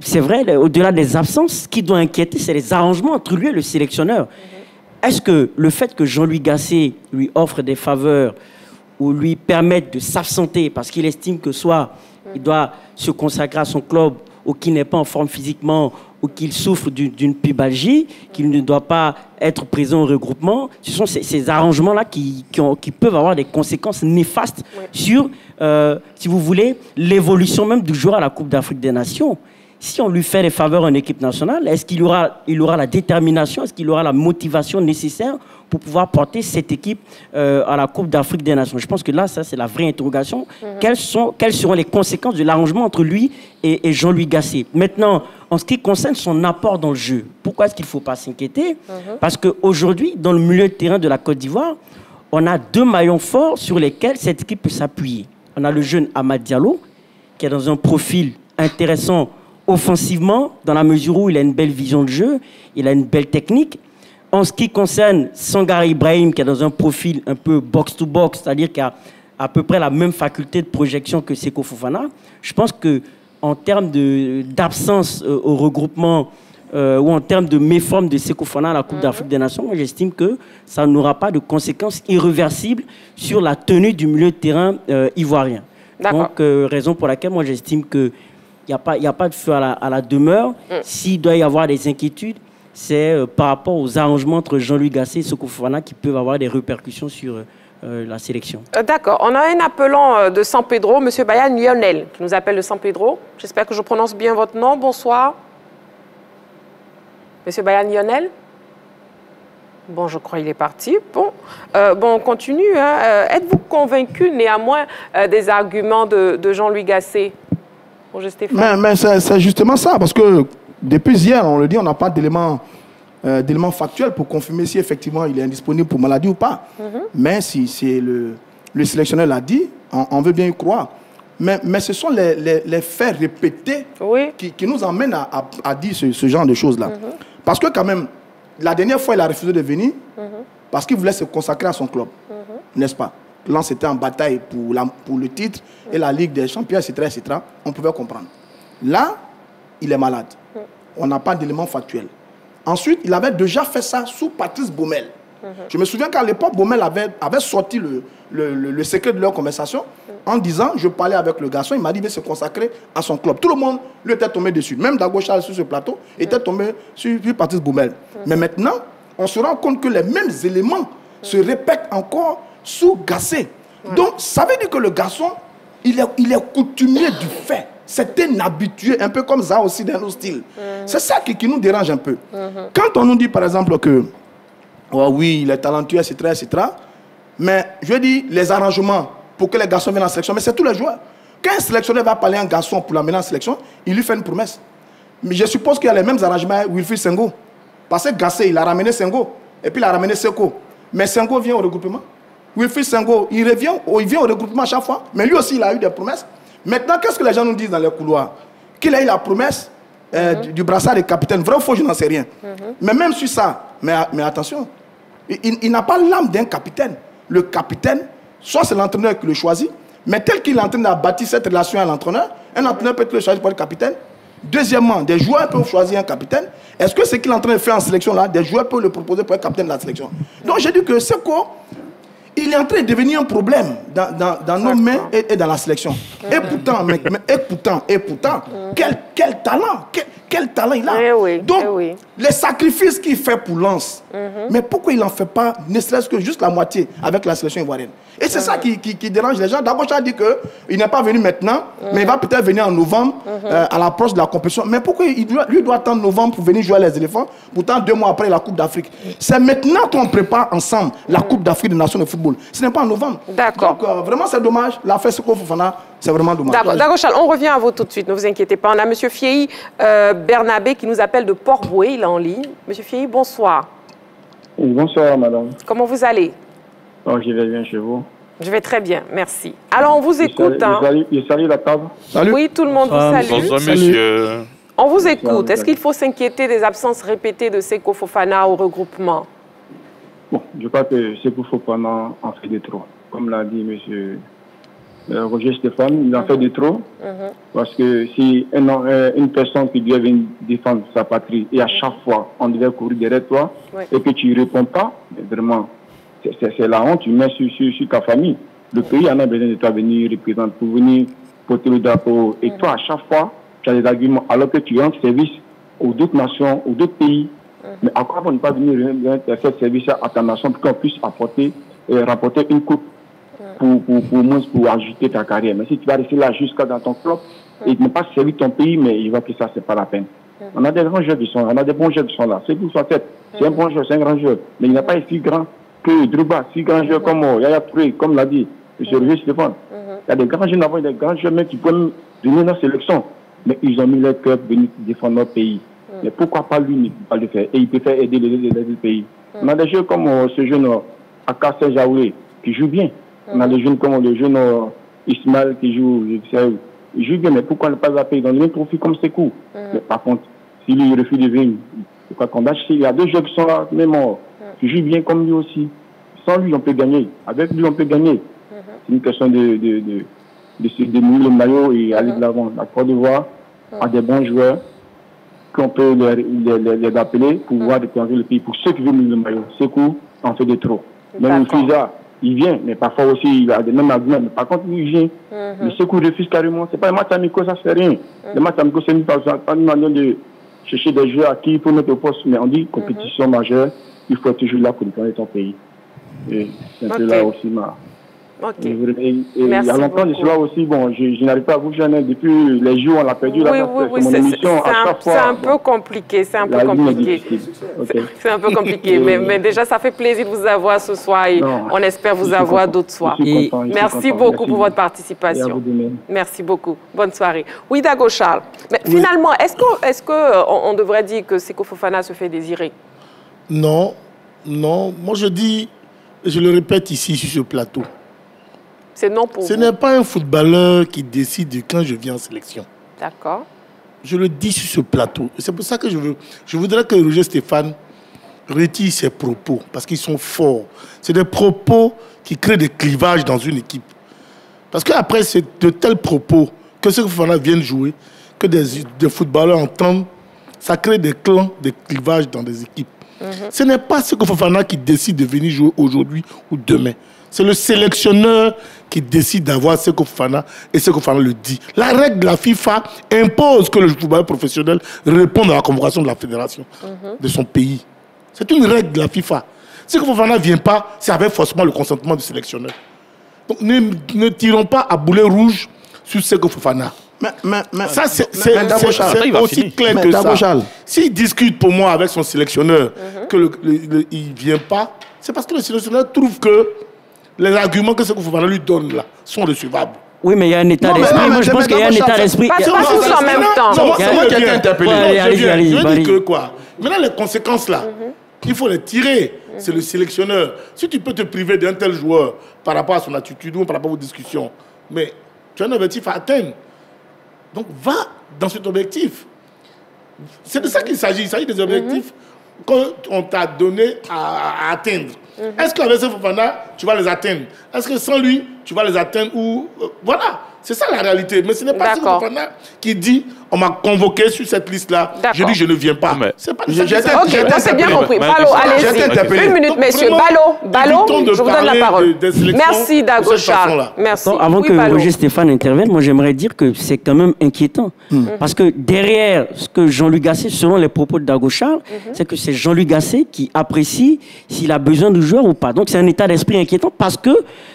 c'est vrai, au-delà des absences, ce qui doit inquiéter, c'est les arrangements entre lui et le sélectionneur. Est-ce que le fait que Jean-Louis Gasset lui offre des faveurs ou lui permette de s'absenter parce qu'il estime que soit il doit se consacrer à son club ou qu'il n'est pas en forme physiquement ou qu'il souffre d'une pubalgie, qu'il ne doit pas être présent au regroupement, ce sont ces arrangements-là qui peuvent avoir des conséquences néfastes sur, si vous voulez, l'évolution même du joueur à la Coupe d'Afrique des Nations. Si on lui fait des faveurs en équipe nationale, est-ce qu'il aura la détermination, est-ce qu'il aura la motivation nécessaire pour pouvoir porter cette équipe à la Coupe d'Afrique des Nations? Je pense que là, ça, c'est la vraie interrogation. Quelles seront les conséquences de l'arrangement entre lui et Jean-Louis Gasset? Maintenant, en ce qui concerne son apport dans le jeu, pourquoi est-ce qu'il ne faut pas s'inquiéter? Parce qu'aujourd'hui, dans le milieu de terrain de la Côte d'Ivoire, on a 2 maillons forts sur lesquels cette équipe peut s'appuyer. On a le jeune Amad Diallo, qui est dans un profil intéressant offensivement, dans la mesure où il a une belle vision de jeu, il a une belle technique. En ce qui concerne Sangare Ibrahim, qui est dans un profil un peu box-to-box, c'est-à-dire qui a à peu près la même faculté de projection que Seko Fofana, je pense qu'en termes d'absence au regroupement ou en termes de méforme de Seko Fofana à la Coupe d'Afrique des Nations, moi j'estime que ça n'aura pas de conséquences irréversibles sur la tenue du milieu de terrain ivoirien. Donc, raison pour laquelle moi j'estime que il n'y a pas de feu à la demeure. S'il doit y avoir des inquiétudes, c'est par rapport aux arrangements entre Jean-Louis Gasset et Seko Fofana qui peuvent avoir des répercussions sur la sélection. D'accord. On a un appelant de San Pedro, M. Bayan Lionel, qui nous appelle de San Pedro. J'espère que je prononce bien votre nom. Bonsoir. M. Bayan Lionel. Bon, je crois qu'il est parti. Bon, on continue. Hein. Êtes-vous convaincu néanmoins des arguments de Jean-Louis Gasset? Bonjour Stéphane. Mais c'est justement ça, parce que depuis hier, on le dit, on n'a pas d'éléments factuels pour confirmer si effectivement il est indisponible pour maladie ou pas. Mais si le sélectionneur l'a dit, on veut bien y croire. Mais ce sont les faits répétés qui nous emmènent à dire ce genre de choses-là. Parce que quand même, la dernière fois, il a refusé de venir parce qu'il voulait se consacrer à son club. N'est-ce pas? Lens était en bataille pour le titre et la Ligue des Champions, etc. On pouvait comprendre. Là, il est malade. On n'a pas d'éléments factuels. Ensuite, il avait déjà fait ça sous Patrice Baumel. Je me souviens qu'à l'époque, Baumel avait sorti le secret de leur conversation en disant, je parlais avec le garçon, il m'a dit de se consacrer à son club. Tout le monde lui était tombé dessus. Même Dago Charles sur ce plateau était tombé sur Patrice Baumel. Mais maintenant, on se rend compte que les mêmes éléments se répètent encore sous Gasset. Donc, ça veut dire que le garçon, il est coutumier du fait. C'est un habitué, un peu comme ça aussi dans nos styles. C'est ça qui nous dérange un peu. Quand on nous dit, par exemple, que oh oui, il est talentueux, etc. Mais je dis, les arrangements pour que les garçons viennent en sélection, mais c'est tous les joueurs. Quand un sélectionneur va parler à un garçon pour l'amener en sélection, il lui fait une promesse. Mais je suppose qu'il y a les mêmes arrangements avec Wilfried Senghor. Parce que Gasset, il a ramené Senghor, et puis il a ramené Seko. Mais Senghor vient au regroupement. Wilfried Senghor, il vient au regroupement à chaque fois, mais lui aussi, il a eu des promesses. Maintenant, qu'est-ce que les gens nous disent dans les couloirs? Qu'il a eu la promesse du brassard de capitaine. Vrai ou faux, je n'en sais rien. Mais même sur ça, mais attention, il n'a pas l'âme d'un capitaine. Le capitaine, soit c'est l'entraîneur qui le choisit, mais tel qu'il est en train de bâtir cette relation à l'entraîneur, un entraîneur peut le choisir pour le capitaine. Deuxièmement, des joueurs peuvent choisir un capitaine. Est-ce que ce qu'il est en train de faire en sélection là, des joueurs peuvent le proposer pour être capitaine de la sélection? Donc j'ai dit que Seko, il est en train de devenir un problème dans nos mains et dans la sélection. Et pourtant, quel talent il a. Donc, les sacrifices qu'il fait pour Lens, mais pourquoi il n'en fait pas, ne serait-ce que juste la moitié avec la sélection ivoirienne? Et c'est ça qui dérange les gens. D'abord, j'ai dit qu'il n'est pas venu maintenant, mais il va peut-être venir en novembre, à l'approche de la compétition. Mais pourquoi lui doit attendre novembre pour venir jouer à les éléphants, pourtant 2 mois après la Coupe d'Afrique? C'est maintenant qu'on prépare ensemble la Coupe d'Afrique des Nations de football. Ce n'est pas en novembre. D'accord. Donc, vraiment, c'est dommage. L'affaire Seko Fofana, c'est vraiment dommage. D'accord, Charles, on revient à vous tout de suite, ne vous inquiétez pas. On a M. Fiei Bernabé qui nous appelle de Port-Boué, il est en ligne. M. Fiei, bonsoir. Oui, bonsoir, madame. Comment vous allez? Oh, je vais bien chez vous. Je vais très bien, merci. Alors, on vous écoute. Je salue la table. Salut. Oui, tout le monde vous salue. Bonsoir, monsieur. On vous écoute. Est-ce qu'il faut s'inquiéter des absences répétées de Seko Fofana au regroupement? Bon, je crois que Seko Fofana en fait de trop. Comme l'a dit monsieur Roger Stéphane, il en fait de trop. Parce que si une personne qui doit venir défendre sa patrie et à chaque fois on devait courir derrière toi et que tu ne réponds pas, vraiment, c'est la honte, tu mets sur ta famille. Le pays en a besoin de toi venir représenter, pour venir porter le drapeau. Et toi, à chaque fois, tu as des arguments alors que tu rends service aux d'autres nations, aux d'autres pays. Mais à quoi ne pas venir faire service à ta nation pour qu'on puisse apporter et rapporter une coupe pour ajouter ta carrière. Mais si tu vas rester là jusqu'à dans ton club et ne pas servir ton pays, mais il va que ça, c'est pas la peine. On a des grands joueurs qui sont là, on a des bons joueurs qui sont là. C'est tout sa tête. C'est un bon joueur, c'est un grand joueur. Mais il n'a pas été si grand que Drogba, si grand joueur comme Yaya Touré, comme l'a dit M. Roger Stéphane. Il y a des grands joueurs avant, des grands joueurs même qui peuvent venir dans la sélection. Mais ils ont mis leur cœur pour venir défendre notre pays. Mais pourquoi pas lui ne peut pas le faire? Et il peut faire aider les autres pays. On a des joueurs comme ce jeune Akassé Jaoulé qui joue bien. On a des jeunes comme le jeune Ismaël qui joue, il joue bien, mais pourquoi ne pas appeler dans le même profil comme Sekou? Mais par contre, s'il lui refuse de venir, c'est quoi qu'on lâche? Il y a 2 joueurs qui sont là, même qui jouent bien comme lui aussi. Sans lui, on peut gagner. Avec lui, on peut gagner. C'est une question de se démouiller le maillot et aller de l'avant. La Côte d'Ivoire a des bons joueurs qu'on peut les appeler pour pouvoir représenter le pays. Pour ceux qui veulent mouiller le maillot, Sekou en fait de trop. Même Fiza, il vient, mais parfois aussi il a des mêmes arguments. Mais par contre, il vient. Mais Sekou refuse carrément. C'est pas un match amical, ça ne fait rien. Le match amical, c'est une manière de chercher des joueurs à qui il faut mettre au poste. Mais on dit compétition majeure, il faut être toujours là pour défendre ton pays. Et c'est un peu là aussi ma Et il y a longtemps de cela aussi, bon, je n'arrive pas à vous gêner depuis les jours où on l'a perdu. Oui, c'est un peu compliqué, c'est un peu compliqué. C'est un peu compliqué, mais déjà, ça fait plaisir de vous avoir ce soir et on espère vous avoir d'autres soirs. Merci beaucoup pour votre participation. Merci beaucoup. Bonne soirée. Oui, Dago Charles. Mais finalement, est-ce qu'on devrait dire que Seko Fofana se fait désirer? Non, non. Moi, je dis, je le répète ici sur ce plateau. C'est non pour vous. Ce n'est pas un footballeur qui décide de quand je viens en sélection. D'accord. Je le dis sur ce plateau. C'est pour ça que je voudrais que Roger Stéphane retire ses propos, parce qu'ils sont forts. C'est des propos qui créent des clivages dans une équipe. Parce qu'après, c'est de tels propos que ceux Fofana viennent jouer, que des footballeurs entendent, ça crée des clans, des clivages dans des équipes. Ce n'est pas Seko Fofana qui décide de venir jouer aujourd'hui ou demain. C'est le sélectionneur qui décide d'avoir Seko Fofana et Seko Fofana le dit. La règle de la FIFA impose que le footballeur professionnel réponde à la convocation de la fédération de son pays. C'est une règle de la FIFA. Seko Fofana ne vient pas, c'est avec forcément le consentement du sélectionneur. Donc ne tirons pas à boulet rouge sur Seko Fofana. Ça, c'est aussi clair que ça. S'il discute pour moi avec son sélectionneur qu'il ne vient pas, c'est parce que le sélectionneur trouve que les arguments que Seko Fofana lui donne là sont recevables. Oui, mais il y a un état d'esprit. Moi, je pense qu'il y a un état d'esprit. Pas tous en même temps. C'est moi qui ai été interpellé. Je veux dire que quoi? Maintenant, les conséquences là, il faut les tirer. C'est le sélectionneur. Si tu peux te priver d'un tel joueur par rapport à son attitude ou par rapport aux discussions, mais tu as un objectif à atteindre. Donc, va dans cet objectif. C'est de ça qu'il s'agit. Il s'agit des objectifs qu'on t'a donné à atteindre. Est-ce qu'avec Seko Fofana, tu vas les atteindre? Est-ce que sans lui, tu vas les atteindre ou... Voilà, c'est ça la réalité. Mais ce n'est pas Seko Fofana qui dit on m'a convoqué sur cette liste-là. Je dis je ne viens pas. C'est pas ça. Ok, c'est bien compris. Ballot, allez-y. Une minute, messieurs. Ballot, je vous donne la parole. Merci, Dago Charles. Merci. Avant que Roger Stéphane intervienne, moi j'aimerais dire que c'est quand même inquiétant. Parce que derrière ce que Jean-Luc Gasset, selon les propos de Dago Charles, c'est que c'est Jean-Luc Gasset qui apprécie s'il a besoin de joueurs ou pas. Donc c'est un état d'esprit inquiétant parce que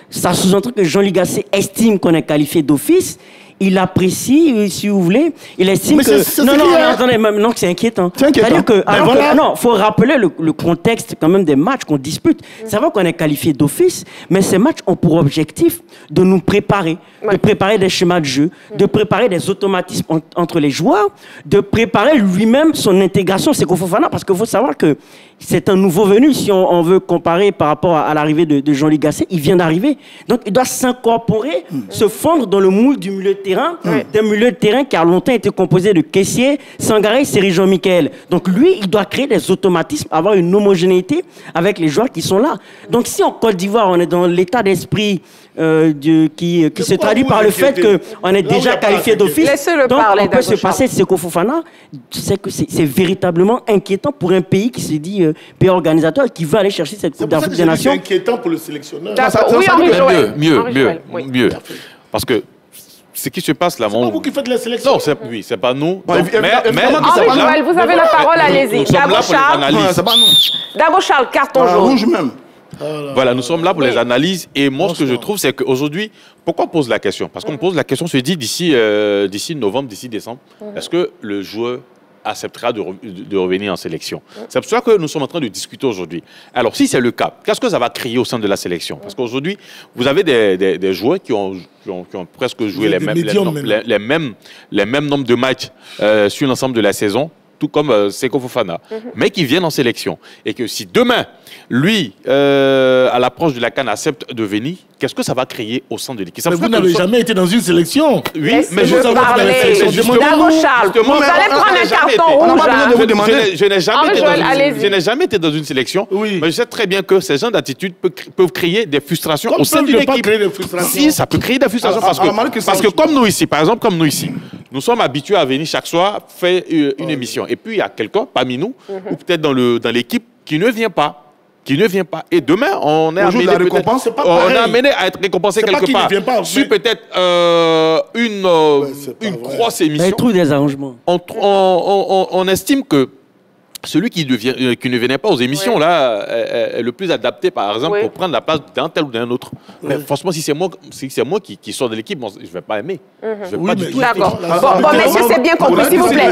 ça sous-entend que Jean-Luc Gasset estime qu'on est qualifié d'office. Il apprécie, si vous voulez, il estime que... Non, attendez, non, c'est inquiétant. C'est-à-dire que... Non, il faut rappeler le contexte quand même des matchs qu'on dispute. C'est vrai qu'on est qualifié d'office, mais ces matchs ont pour objectif de nous préparer, de préparer des schémas de jeu, de préparer des automatismes entre les joueurs, de préparer lui-même son intégration. C'est Seko Fofana, parce qu'il faut savoir que c'est un nouveau venu, si on veut comparer par rapport à l'arrivée de Jean-Luc Gasset. Il vient d'arriver. Donc, il doit s'incorporer, se fondre dans le moule du milieu de terrain, d'un milieu de terrain qui a longtemps été composé de Kessié, Sangaré, Seri Jean-Michel. Donc, lui, il doit créer des automatismes, avoir une homogénéité avec les joueurs qui sont là. Donc, si en Côte d'Ivoire, on est dans l'état d'esprit qui se traduit par le fait qu'on est déjà qualifié d'office, donc on peut se passer de Seko Fofana, c'est véritablement inquiétant pour un pays qui se dit pays organisateur, qui veut aller chercher cette Coupe d'Afrique des Nations. C'est inquiétant pour le sélectionneur. Mieux. Parce que ce qui se passe là, c'est pas vous qui faites les sélections. Non, c'est pas nous. Henri Joël, vous avez la parole, allez-y. Dago Charles, carton jaune. Rouge même. Voilà, nous sommes là pour les analyses. Et moi, ce que je trouve, c'est qu'aujourd'hui, pourquoi on pose la question? Parce qu'on pose la question, se dit d'ici novembre, d'ici décembre, est-ce que le joueur acceptera de revenir en sélection? C'est pour ça que nous sommes en train de discuter aujourd'hui. Alors, si c'est le cas, qu'est-ce que ça va créer au sein de la sélection? Parce qu'aujourd'hui, vous avez des joueurs qui ont presque joué les mêmes nombres de matchs sur l'ensemble de la saison, tout comme Seko Fofana, mais qui viennent en sélection. Et que si demain, lui, à l'approche de la CAN, accepte de venir, qu'est-ce que ça va créer au sein de l'équipe? Mais vous n'avez jamais été dans une sélection. Oui, mais je vous parle. Dago Charles, vous allez prendre un carton rouge. Je n'ai jamais été dans une sélection, mais je sais très bien que ces gens d'attitude peuvent créer des frustrations au sein d'une équipe. Si, ça peut créer des frustrations. Parce que comme nous ici, par exemple, comme nous ici, nous sommes habitués à venir chaque soir faire une émission. Et puis, il y a quelqu'un parmi nous, ou peut-être dans l'équipe, qui ne vient pas. Et demain, on est amené à être récompensé quelque part. Sur peut-être une grosse émission. Il trouve des arrangements. On estime que celui qui ne venait pas aux émissions, là, est le plus adapté, par exemple, pour prendre la place d'un tel ou d'un autre. Mais franchement, si c'est moi qui sors de l'équipe, bon, je ne vais pas aimer. Je vais pas du tout. D'accord. Bon, messieurs, c'est bien compris, s'il vous plaît.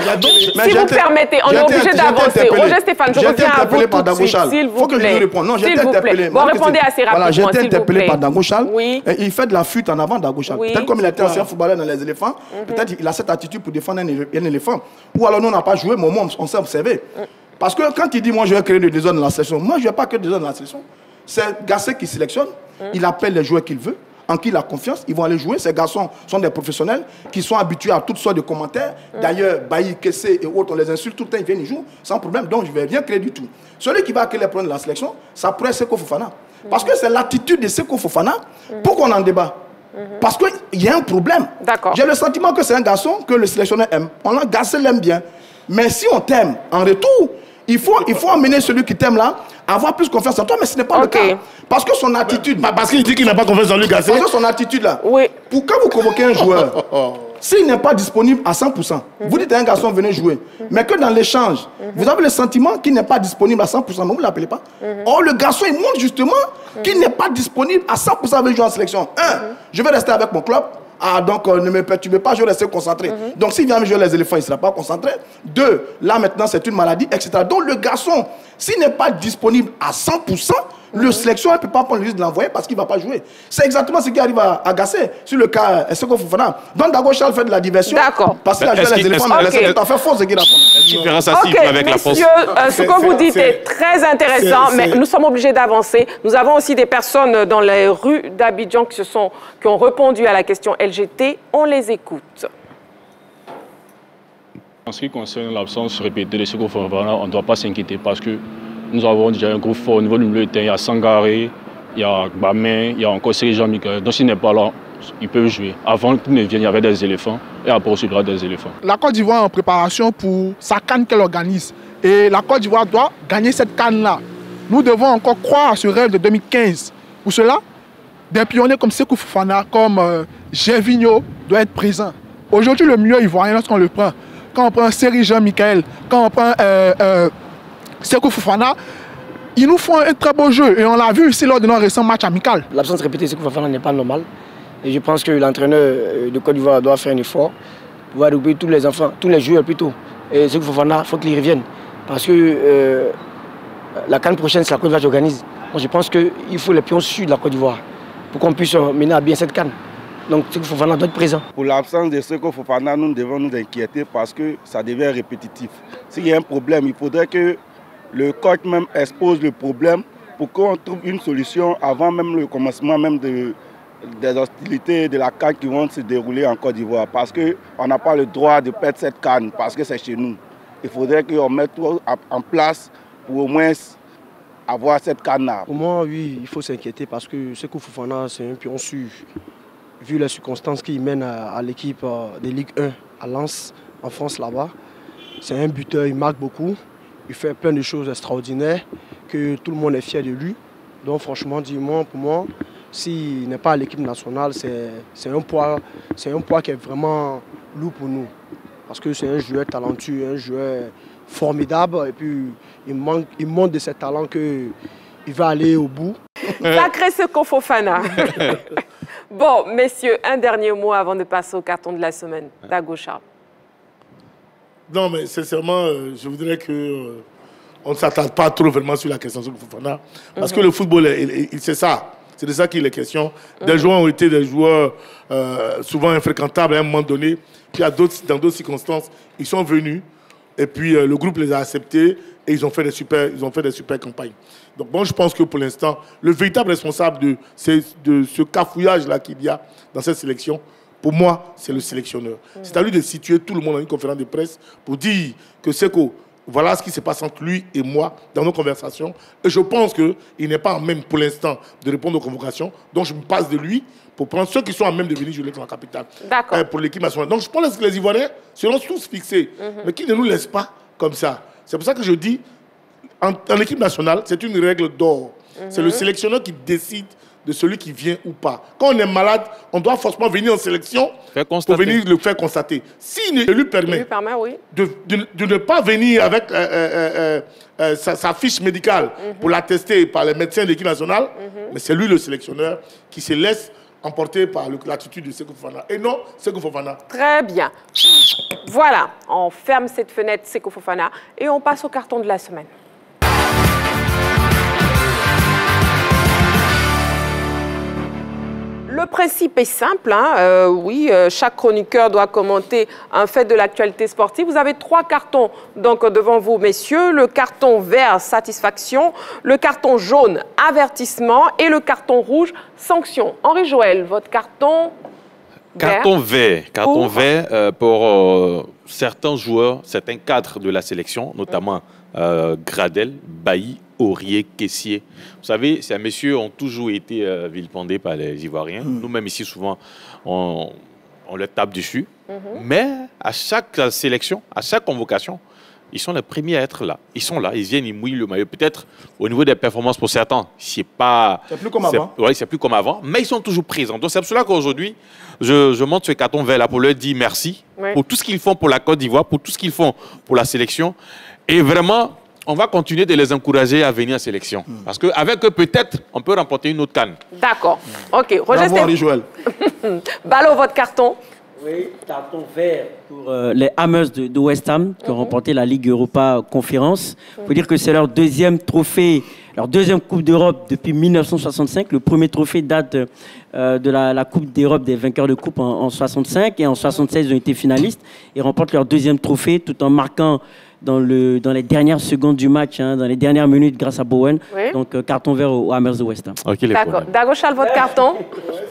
Si vous permettez, on est obligé d'avancer. Roger Stéphane, je reviens à vous tout de suite, s'il vous plaît. Il faut que je lui réponde. Non, j'ai été interpellé. Bon, répondez assez rapidement, j'ai été interpellé par Dangochal. Oui. Il fait de la fuite en avant, Dangochal. Peut-être comme il était ancien footballeur dans les éléphants, peut-être il a cette attitude pour défendre un éléphant. Ou alors nous, on n'a pas joué, mais au moins, on s'est observé. Parce que quand il dit, moi, je vais créer des désordres dans la sélection, moi, je ne vais pas créer des désordres dans la sélection. C'est Gasset qui sélectionne, il appelle les joueurs qu'il veut, en qui il a confiance, ils vont aller jouer. Ces garçons sont des professionnels qui sont habitués à toutes sortes de commentaires. D'ailleurs, Bailly, Kessé et autres, on les insulte tout le temps, ils viennent, ils jouent sans problème. Donc, je ne vais rien créer du tout. Celui qui va créer les problèmes de la sélection, ça pourrait être Seko Fofana. Parce que c'est l'attitude de Seko Fofana. Pourquoi on en débat? Parce qu'il y a un problème. J'ai le sentiment que c'est un garçon que le sélectionneur aime. Gasset l'aime bien. Mais si on t'aime en retour, il faut amener celui qui t'aime là à avoir plus confiance en toi, mais ce n'est pas le cas. Parce que son attitude... Parce qu'il dit qu'il n'a pas confiance en lui, Gasset. Parce que son attitude là... Pour quand vous convoquez un joueur, s'il n'est pas disponible à 100%, vous dites à un garçon, venez jouer. Mais que dans l'échange, vous avez le sentiment qu'il n'est pas disponible à 100%, mais vous ne l'appelez pas. Or, le garçon, il montre justement qu'il n'est pas disponible à 100% avec jouer en sélection. Je vais rester avec mon club. Donc ne me perturbez pas, je vais rester concentré. Donc s'il vient me jouer les éléphants, il ne sera pas concentré. 2, là maintenant c'est une maladie, etc. Donc le garçon, s'il n'est pas disponible à 100%, le sélectionneur ne peut pas prendre le risque de l'envoyer parce qu'il ne va pas jouer. C'est exactement ce qui arrive à Gasset sur le cas Seko Fofana. Donc Dangochal fait de la diversion parce qu'il a joué les éléphants, mais c'est tout à fait faux ce qu'il a fait. Avec la France. Ce que vous dites est très intéressant, mais nous sommes obligés d'avancer. Nous avons aussi des personnes dans les rues d'Abidjan qui ont répondu à la question LGT. On les écoute. En ce qui concerne l'absence répétée de Seko Fofana, on ne doit pas s'inquiéter parce que nous avons déjà un groupe fort au niveau du milieu de terrain. Il y a Sangaré, il y a Bamin, il y a encore Jean-Michel. Donc s'il n'est pas là, ils peuvent jouer. Avant qu'ils ne viennent, il y avait des éléphants et après aussi, il y aura des éléphants. La Côte d'Ivoire est en préparation pour sa CAN qu'elle organise. Et la Côte d'Ivoire doit gagner cette CAN-là. Nous devons encore croire à ce rêve de 2015. Pour cela, des pionniers comme Seko Fofana, comme Gervinho doivent être présents. Aujourd'hui, le milieu ivoirien, lorsqu'on le prend, quand on prend Seri Jean-Michel, quand on prend Seko Fofana, ils nous font un très beau jeu et on l'a vu ici lors de nos récents matchs amicaux. L'absence répétée de Seko Fofana n'est pas normale et je pense que l'entraîneur de Côte d'Ivoire doit faire un effort pour regrouper tous les enfants, tous les joueurs plutôt. Et Seko Fofana, il faut qu'il revienne parce que la CAN prochaine, c'est la Côte d'Ivoire qui organise. Je pense qu'il faut les pions sûrs de la Côte d'Ivoire pour qu'on puisse mener à bien cette CAN. Donc Seko Fofana doit être présent. Pour l'absence de Seko Fofana, nous devons nous inquiéter parce que ça devient répétitif. S'il y a un problème, il faudrait que le coach même expose le problème pour qu'on trouve une solution avant même le commencement même des hostilités de la CAN qui vont se dérouler en Côte d'Ivoire. Parce qu'on n'a pas le droit de perdre cette CAN parce que c'est chez nous. Il faudrait qu'on mette tout en place pour au moins avoir cette CAN-là. Pour moi, oui, il faut s'inquiéter parce que Seko Fofana, c'est un pion sûr. Vu les circonstances qu'il mène à l'équipe de Ligue 1 à Lens, en France là-bas, c'est un buteur, il marque beaucoup. Il fait plein de choses extraordinaires, que tout le monde est fier de lui. Donc franchement, dis-moi, pour moi, s'il n'est pas à l'équipe nationale, c'est un poids qui est vraiment lourd pour nous. Parce que c'est un joueur talentueux, un joueur formidable. Et puis, il montre de ses talents qu'il va aller au bout. Sacré Seko Fofana. Bon, messieurs, un dernier mot avant de passer au carton de la semaine. Dagocha. Non, mais sincèrement, je voudrais que on ne s'attarde pas trop vraiment sur la question de Fofana. Parce que le football, c'est ça. C'est de ça qu'il est question. Des joueurs ont été des joueurs souvent infréquentables à un moment donné. Puis dans d'autres circonstances, ils sont venus. Et puis le groupe les a acceptés et ils ont fait des super campagnes. Donc bon, je pense que pour l'instant, le véritable responsable de ce cafouillage-là qu'il y a dans cette sélection, pour moi, c'est le sélectionneur. C'est à lui de situer tout le monde dans une conférence de presse pour dire que Seko, voilà ce qui se passe entre lui et moi dans nos conversations. Et je pense qu'il n'est pas en même pour l'instant de répondre aux convocations. Donc je me passe de lui pour prendre ceux qui sont en même de venir jouer dans la capitale pour l'équipe nationale. Donc je pense que les Ivoiriens seront tous fixés, mais qui ne nous laissent pas comme ça. C'est pour ça que je dis, en équipe nationale, c'est une règle d'or. C'est le sélectionneur qui décide de celui qui vient ou pas. Quand on est malade, on doit forcément venir en sélection pour venir le faire constater. S'il ne lui permet, de ne pas venir avec sa fiche médicale pour l'attester par les médecins de l'équipe nationale, mais c'est lui le sélectionneur qui se laisse emporté par l'attitude de Sékou Fofana. Et non, Sékou Fofana. Très bien. Voilà, on ferme cette fenêtre Sékou Fofana et on passe au carton de la semaine. Le principe est simple, hein. Chaque chroniqueur doit commenter un fait de l'actualité sportive. Vous avez 3 cartons donc devant vous, messieurs. Le carton vert, satisfaction. Le carton jaune, avertissement. Et le carton rouge, sanction. Henri-Joël, votre carton vert. Carton vert pour certains joueurs, certains cadres de la sélection, notamment Gradel, Bailly, Aurier, Caissier. Vous savez, ces messieurs ont toujours été vilipendés par les Ivoiriens. Nous-mêmes ici, souvent, on leur tape dessus. Mais à chaque sélection, à chaque convocation, ils sont les premiers à être là. Ils sont là, ils viennent, ils mouillent le maillot. Peut-être au niveau des performances pour certains, c'est plus comme avant. Oui, c'est plus comme avant, mais ils sont toujours présents. Donc c'est pour cela qu'aujourd'hui, je monte ce carton vert là pour leur dire merci pour tout ce qu'ils font pour la Côte d'Ivoire, pour tout ce qu'ils font pour la sélection. Et vraiment, on va continuer de les encourager à venir en sélection. Parce qu'avec eux, peut-être, on peut remporter une autre CAN. D'accord. OK. Roger Henri-Joël. Ballot, votre carton. Oui, carton vert pour les Hammers de West Ham qui ont remporté la Ligue Europa Conférence. Il faut dire que c'est leur deuxième trophée, leur deuxième Coupe d'Europe depuis 1965. Le premier trophée date de la Coupe d'Europe des vainqueurs de Coupe en 65 et en 76 ils ont été finalistes et remportent leur deuxième trophée tout en marquant dans les dernières secondes du match, dans les dernières minutes grâce à Bowen. Oui. Donc carton vert aux Hammers de West Ham. Okay, d'accord. Dagochal, votre carton.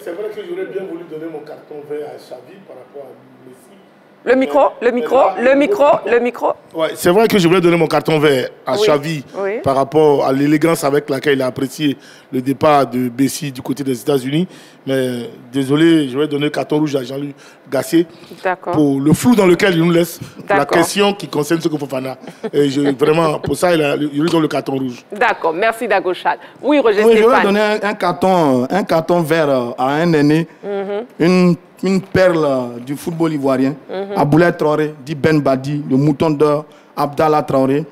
C'est vrai que j'aurais bien voulu donner mon carton vert à Xavi par rapport à Messi. Le micro. Ouais, c'est vrai que je voulais donner mon carton vert à Xavi par rapport à l'élégance avec laquelle il a apprécié le départ de Messi du côté des États-Unis. Mais désolé, je vais donner le carton rouge à Jean-Luc Gassier pour le flou dans lequel il nous laisse la question qui concerne Sékou Fofana. Et vraiment, pour ça, il lui donne le carton rouge. D'accord, merci Dagochal. Oui, Roger Stéphane. Je vais donner un carton vert à un aîné, une perle du football ivoirien, Aboulaye Traoré, dit Ben Badi, le mouton d'or, Abdallah Traoré,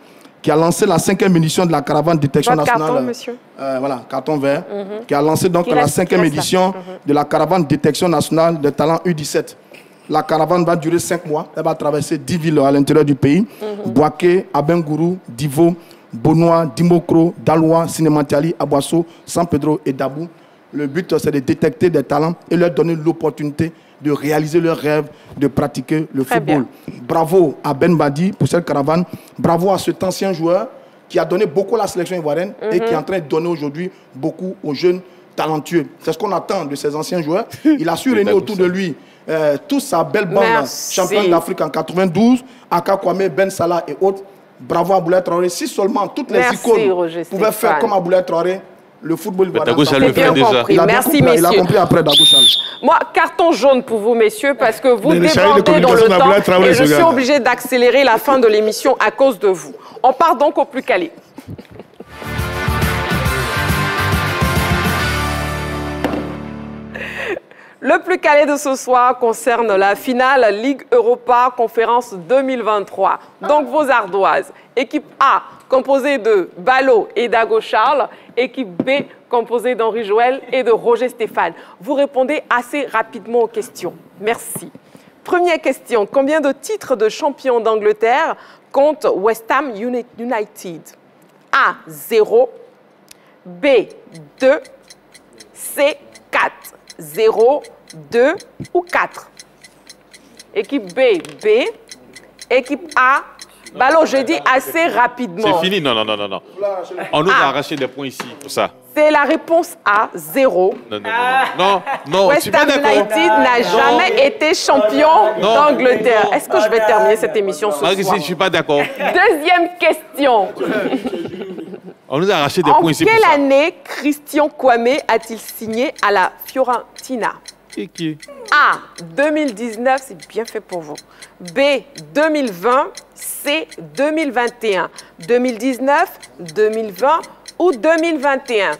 qui a lancé la 5e édition de la caravane de détection nationale. Carton, monsieur. Voilà, carton vert, qui a lancé donc la 5e édition de la caravane de détection nationale de talent U17. La caravane va durer 5 mois. Elle va traverser 10 villes à l'intérieur du pays. Bouaké, Abengourou, Divo, Bonois, Dimokro, Daloa, Sinématiali, Abouasso, San Pedro et Dabou. Le but, c'est de détecter des talents et leur donner l'opportunité de réaliser leur rêve, de pratiquer le football. Bravo à Ben Badi pour cette caravane. Bravo à cet ancien joueur qui a donné beaucoup à la sélection ivoirienne et qui est en train de donner aujourd'hui beaucoup aux jeunes talentueux. C'est ce qu'on attend de ces anciens joueurs. Il a su réunir autour de lui toute sa belle bande championne d'Afrique en 92, Aka Kwame, Ben Salah et autres. Bravo à Aboulaye Traoré. Si seulement toutes les icônes pouvaient faire comme Aboulaye Traoré, le football ivoirien. Le fait déjà. Merci, messieurs. Il a compris après Dagochal. Moi, carton jaune pour vous, messieurs, parce que vous débordez dans le temps et je suis obligé d'accélérer la fin de l'émission à cause de vous. On part donc au plus calé. Le plus calé de ce soir concerne la finale Ligue Europa Conférence 2023. Donc vos ardoises. Équipe A, composée de Ballot et Dagochal. Équipe B, composée d'Henri-Joël et de Roger Stéphane. Vous répondez assez rapidement aux questions. Merci. Première question. Combien de titres de champion d'Angleterre compte West Ham United? A, 0. B, 2. C, 4. 0, 2 ou 4. Équipe B, B. Équipe A, Ballot, je dis assez rapidement. C'est fini, non. On nous a arraché des points ici pour ça. C'est la réponse A, 0. Non. West Ham United n'a jamais été champion d'Angleterre. Est-ce que je vais terminer cette émission ce soir? Je ne suis pas d'accord. Deuxième question. On nous a arraché des points ici pour ça. En quelle année Christian Kwame a-t-il signé à la Fiorentina? A, 2019, c'est bien fait pour vous. B, 2020. C, 2021. 2019, 2020 ou 2021.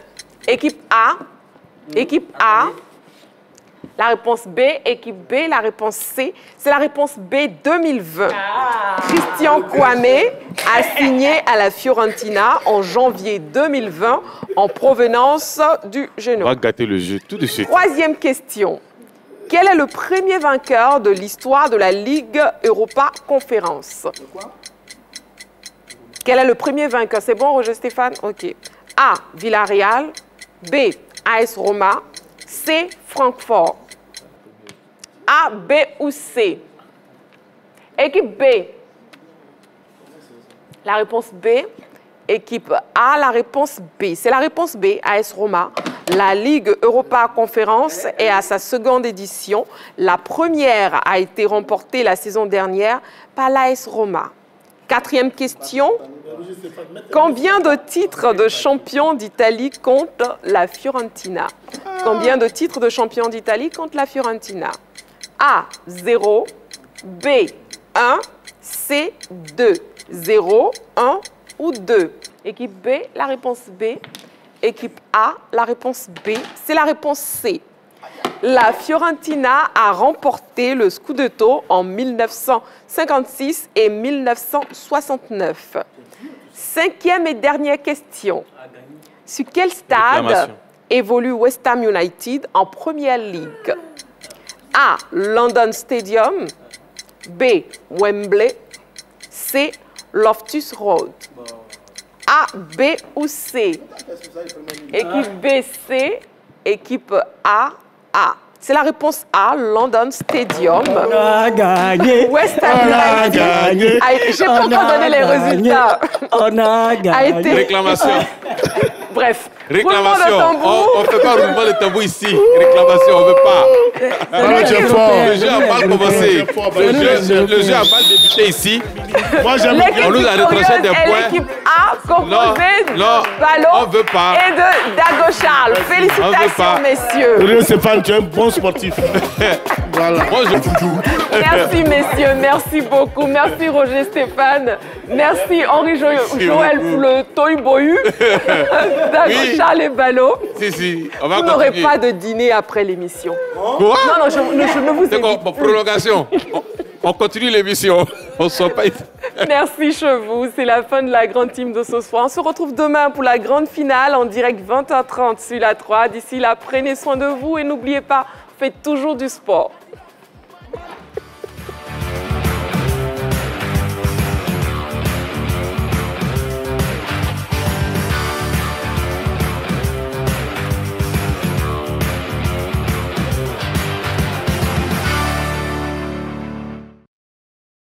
Équipe A, Équipe A. La réponse B. Équipe B. La réponse C. C'est la réponse B 2020. Christian Kwame a signé à la Fiorentina en janvier 2020 en provenance du Genoa. On va gâter le jeu tout de suite. Troisième question. Quel est le premier vainqueur de l'histoire de la Ligue Europa Conférence? Quel est le premier vainqueur? C'est bon, Roger Stéphane? OK. A. Villarreal. B. AS Roma. C. Francfort. A, B ou C? Équipe B. La réponse B. Équipe A, la réponse B. C'est la réponse B, AS Roma. La Ligue Europa Conférence est à sa seconde édition. La première a été remportée la saison dernière par l'AS Roma. Quatrième question. Combien de titres de champion d'Italie compte la Fiorentina? Combien de titres de champion d'Italie compte la Fiorentina? A, 0. B, 1. C, 2. 0, 1 ou 2. Équipe B, la réponse B. Équipe A, la réponse B. C'est la réponse C. La Fiorentina a remporté le Scudetto en 1956 et 1969. Cinquième et dernière question. Sur quel stade évolue West Ham United en Premier League? A. London Stadium. B. Wembley. C. Loftus Road. A, B ou C? Équipe B, C. Équipe A, A. C'est la réponse A, London Stadium. On a gagné. West Ham United. J'ai pas encore donné les résultats. On a gagné. Réclamation. Bref. Réclamation. On ne fait pas roulement le tambour ici. Réclamation, on ne veut pas. Le jeu a mal commencé. Le jeu a mal débuté ici. On nous a retranché des points. L'équipe A composée de Ballot et de Dago Charles. Félicitations, messieurs. Roger Stéphane, tu es un bon sportif. Voilà. Merci, messieurs. Merci beaucoup. Merci, Roger Stéphane. Merci, Henri Joël pour le Toy Boyu. Dago Charles et Ballot. Si, on va vous n'aurez pas de dîner après l'émission. Quoi? Non, je ne vous ai pas. Prolongation. On continue l'émission. On ne sort pas ici. Merci, Chevaux. C'est la fin de la grande team de ce soir. On se retrouve demain pour la grande finale en direct 20h30 sur la 3. D'ici là, prenez soin de vous et n'oubliez pas, faites toujours du sport.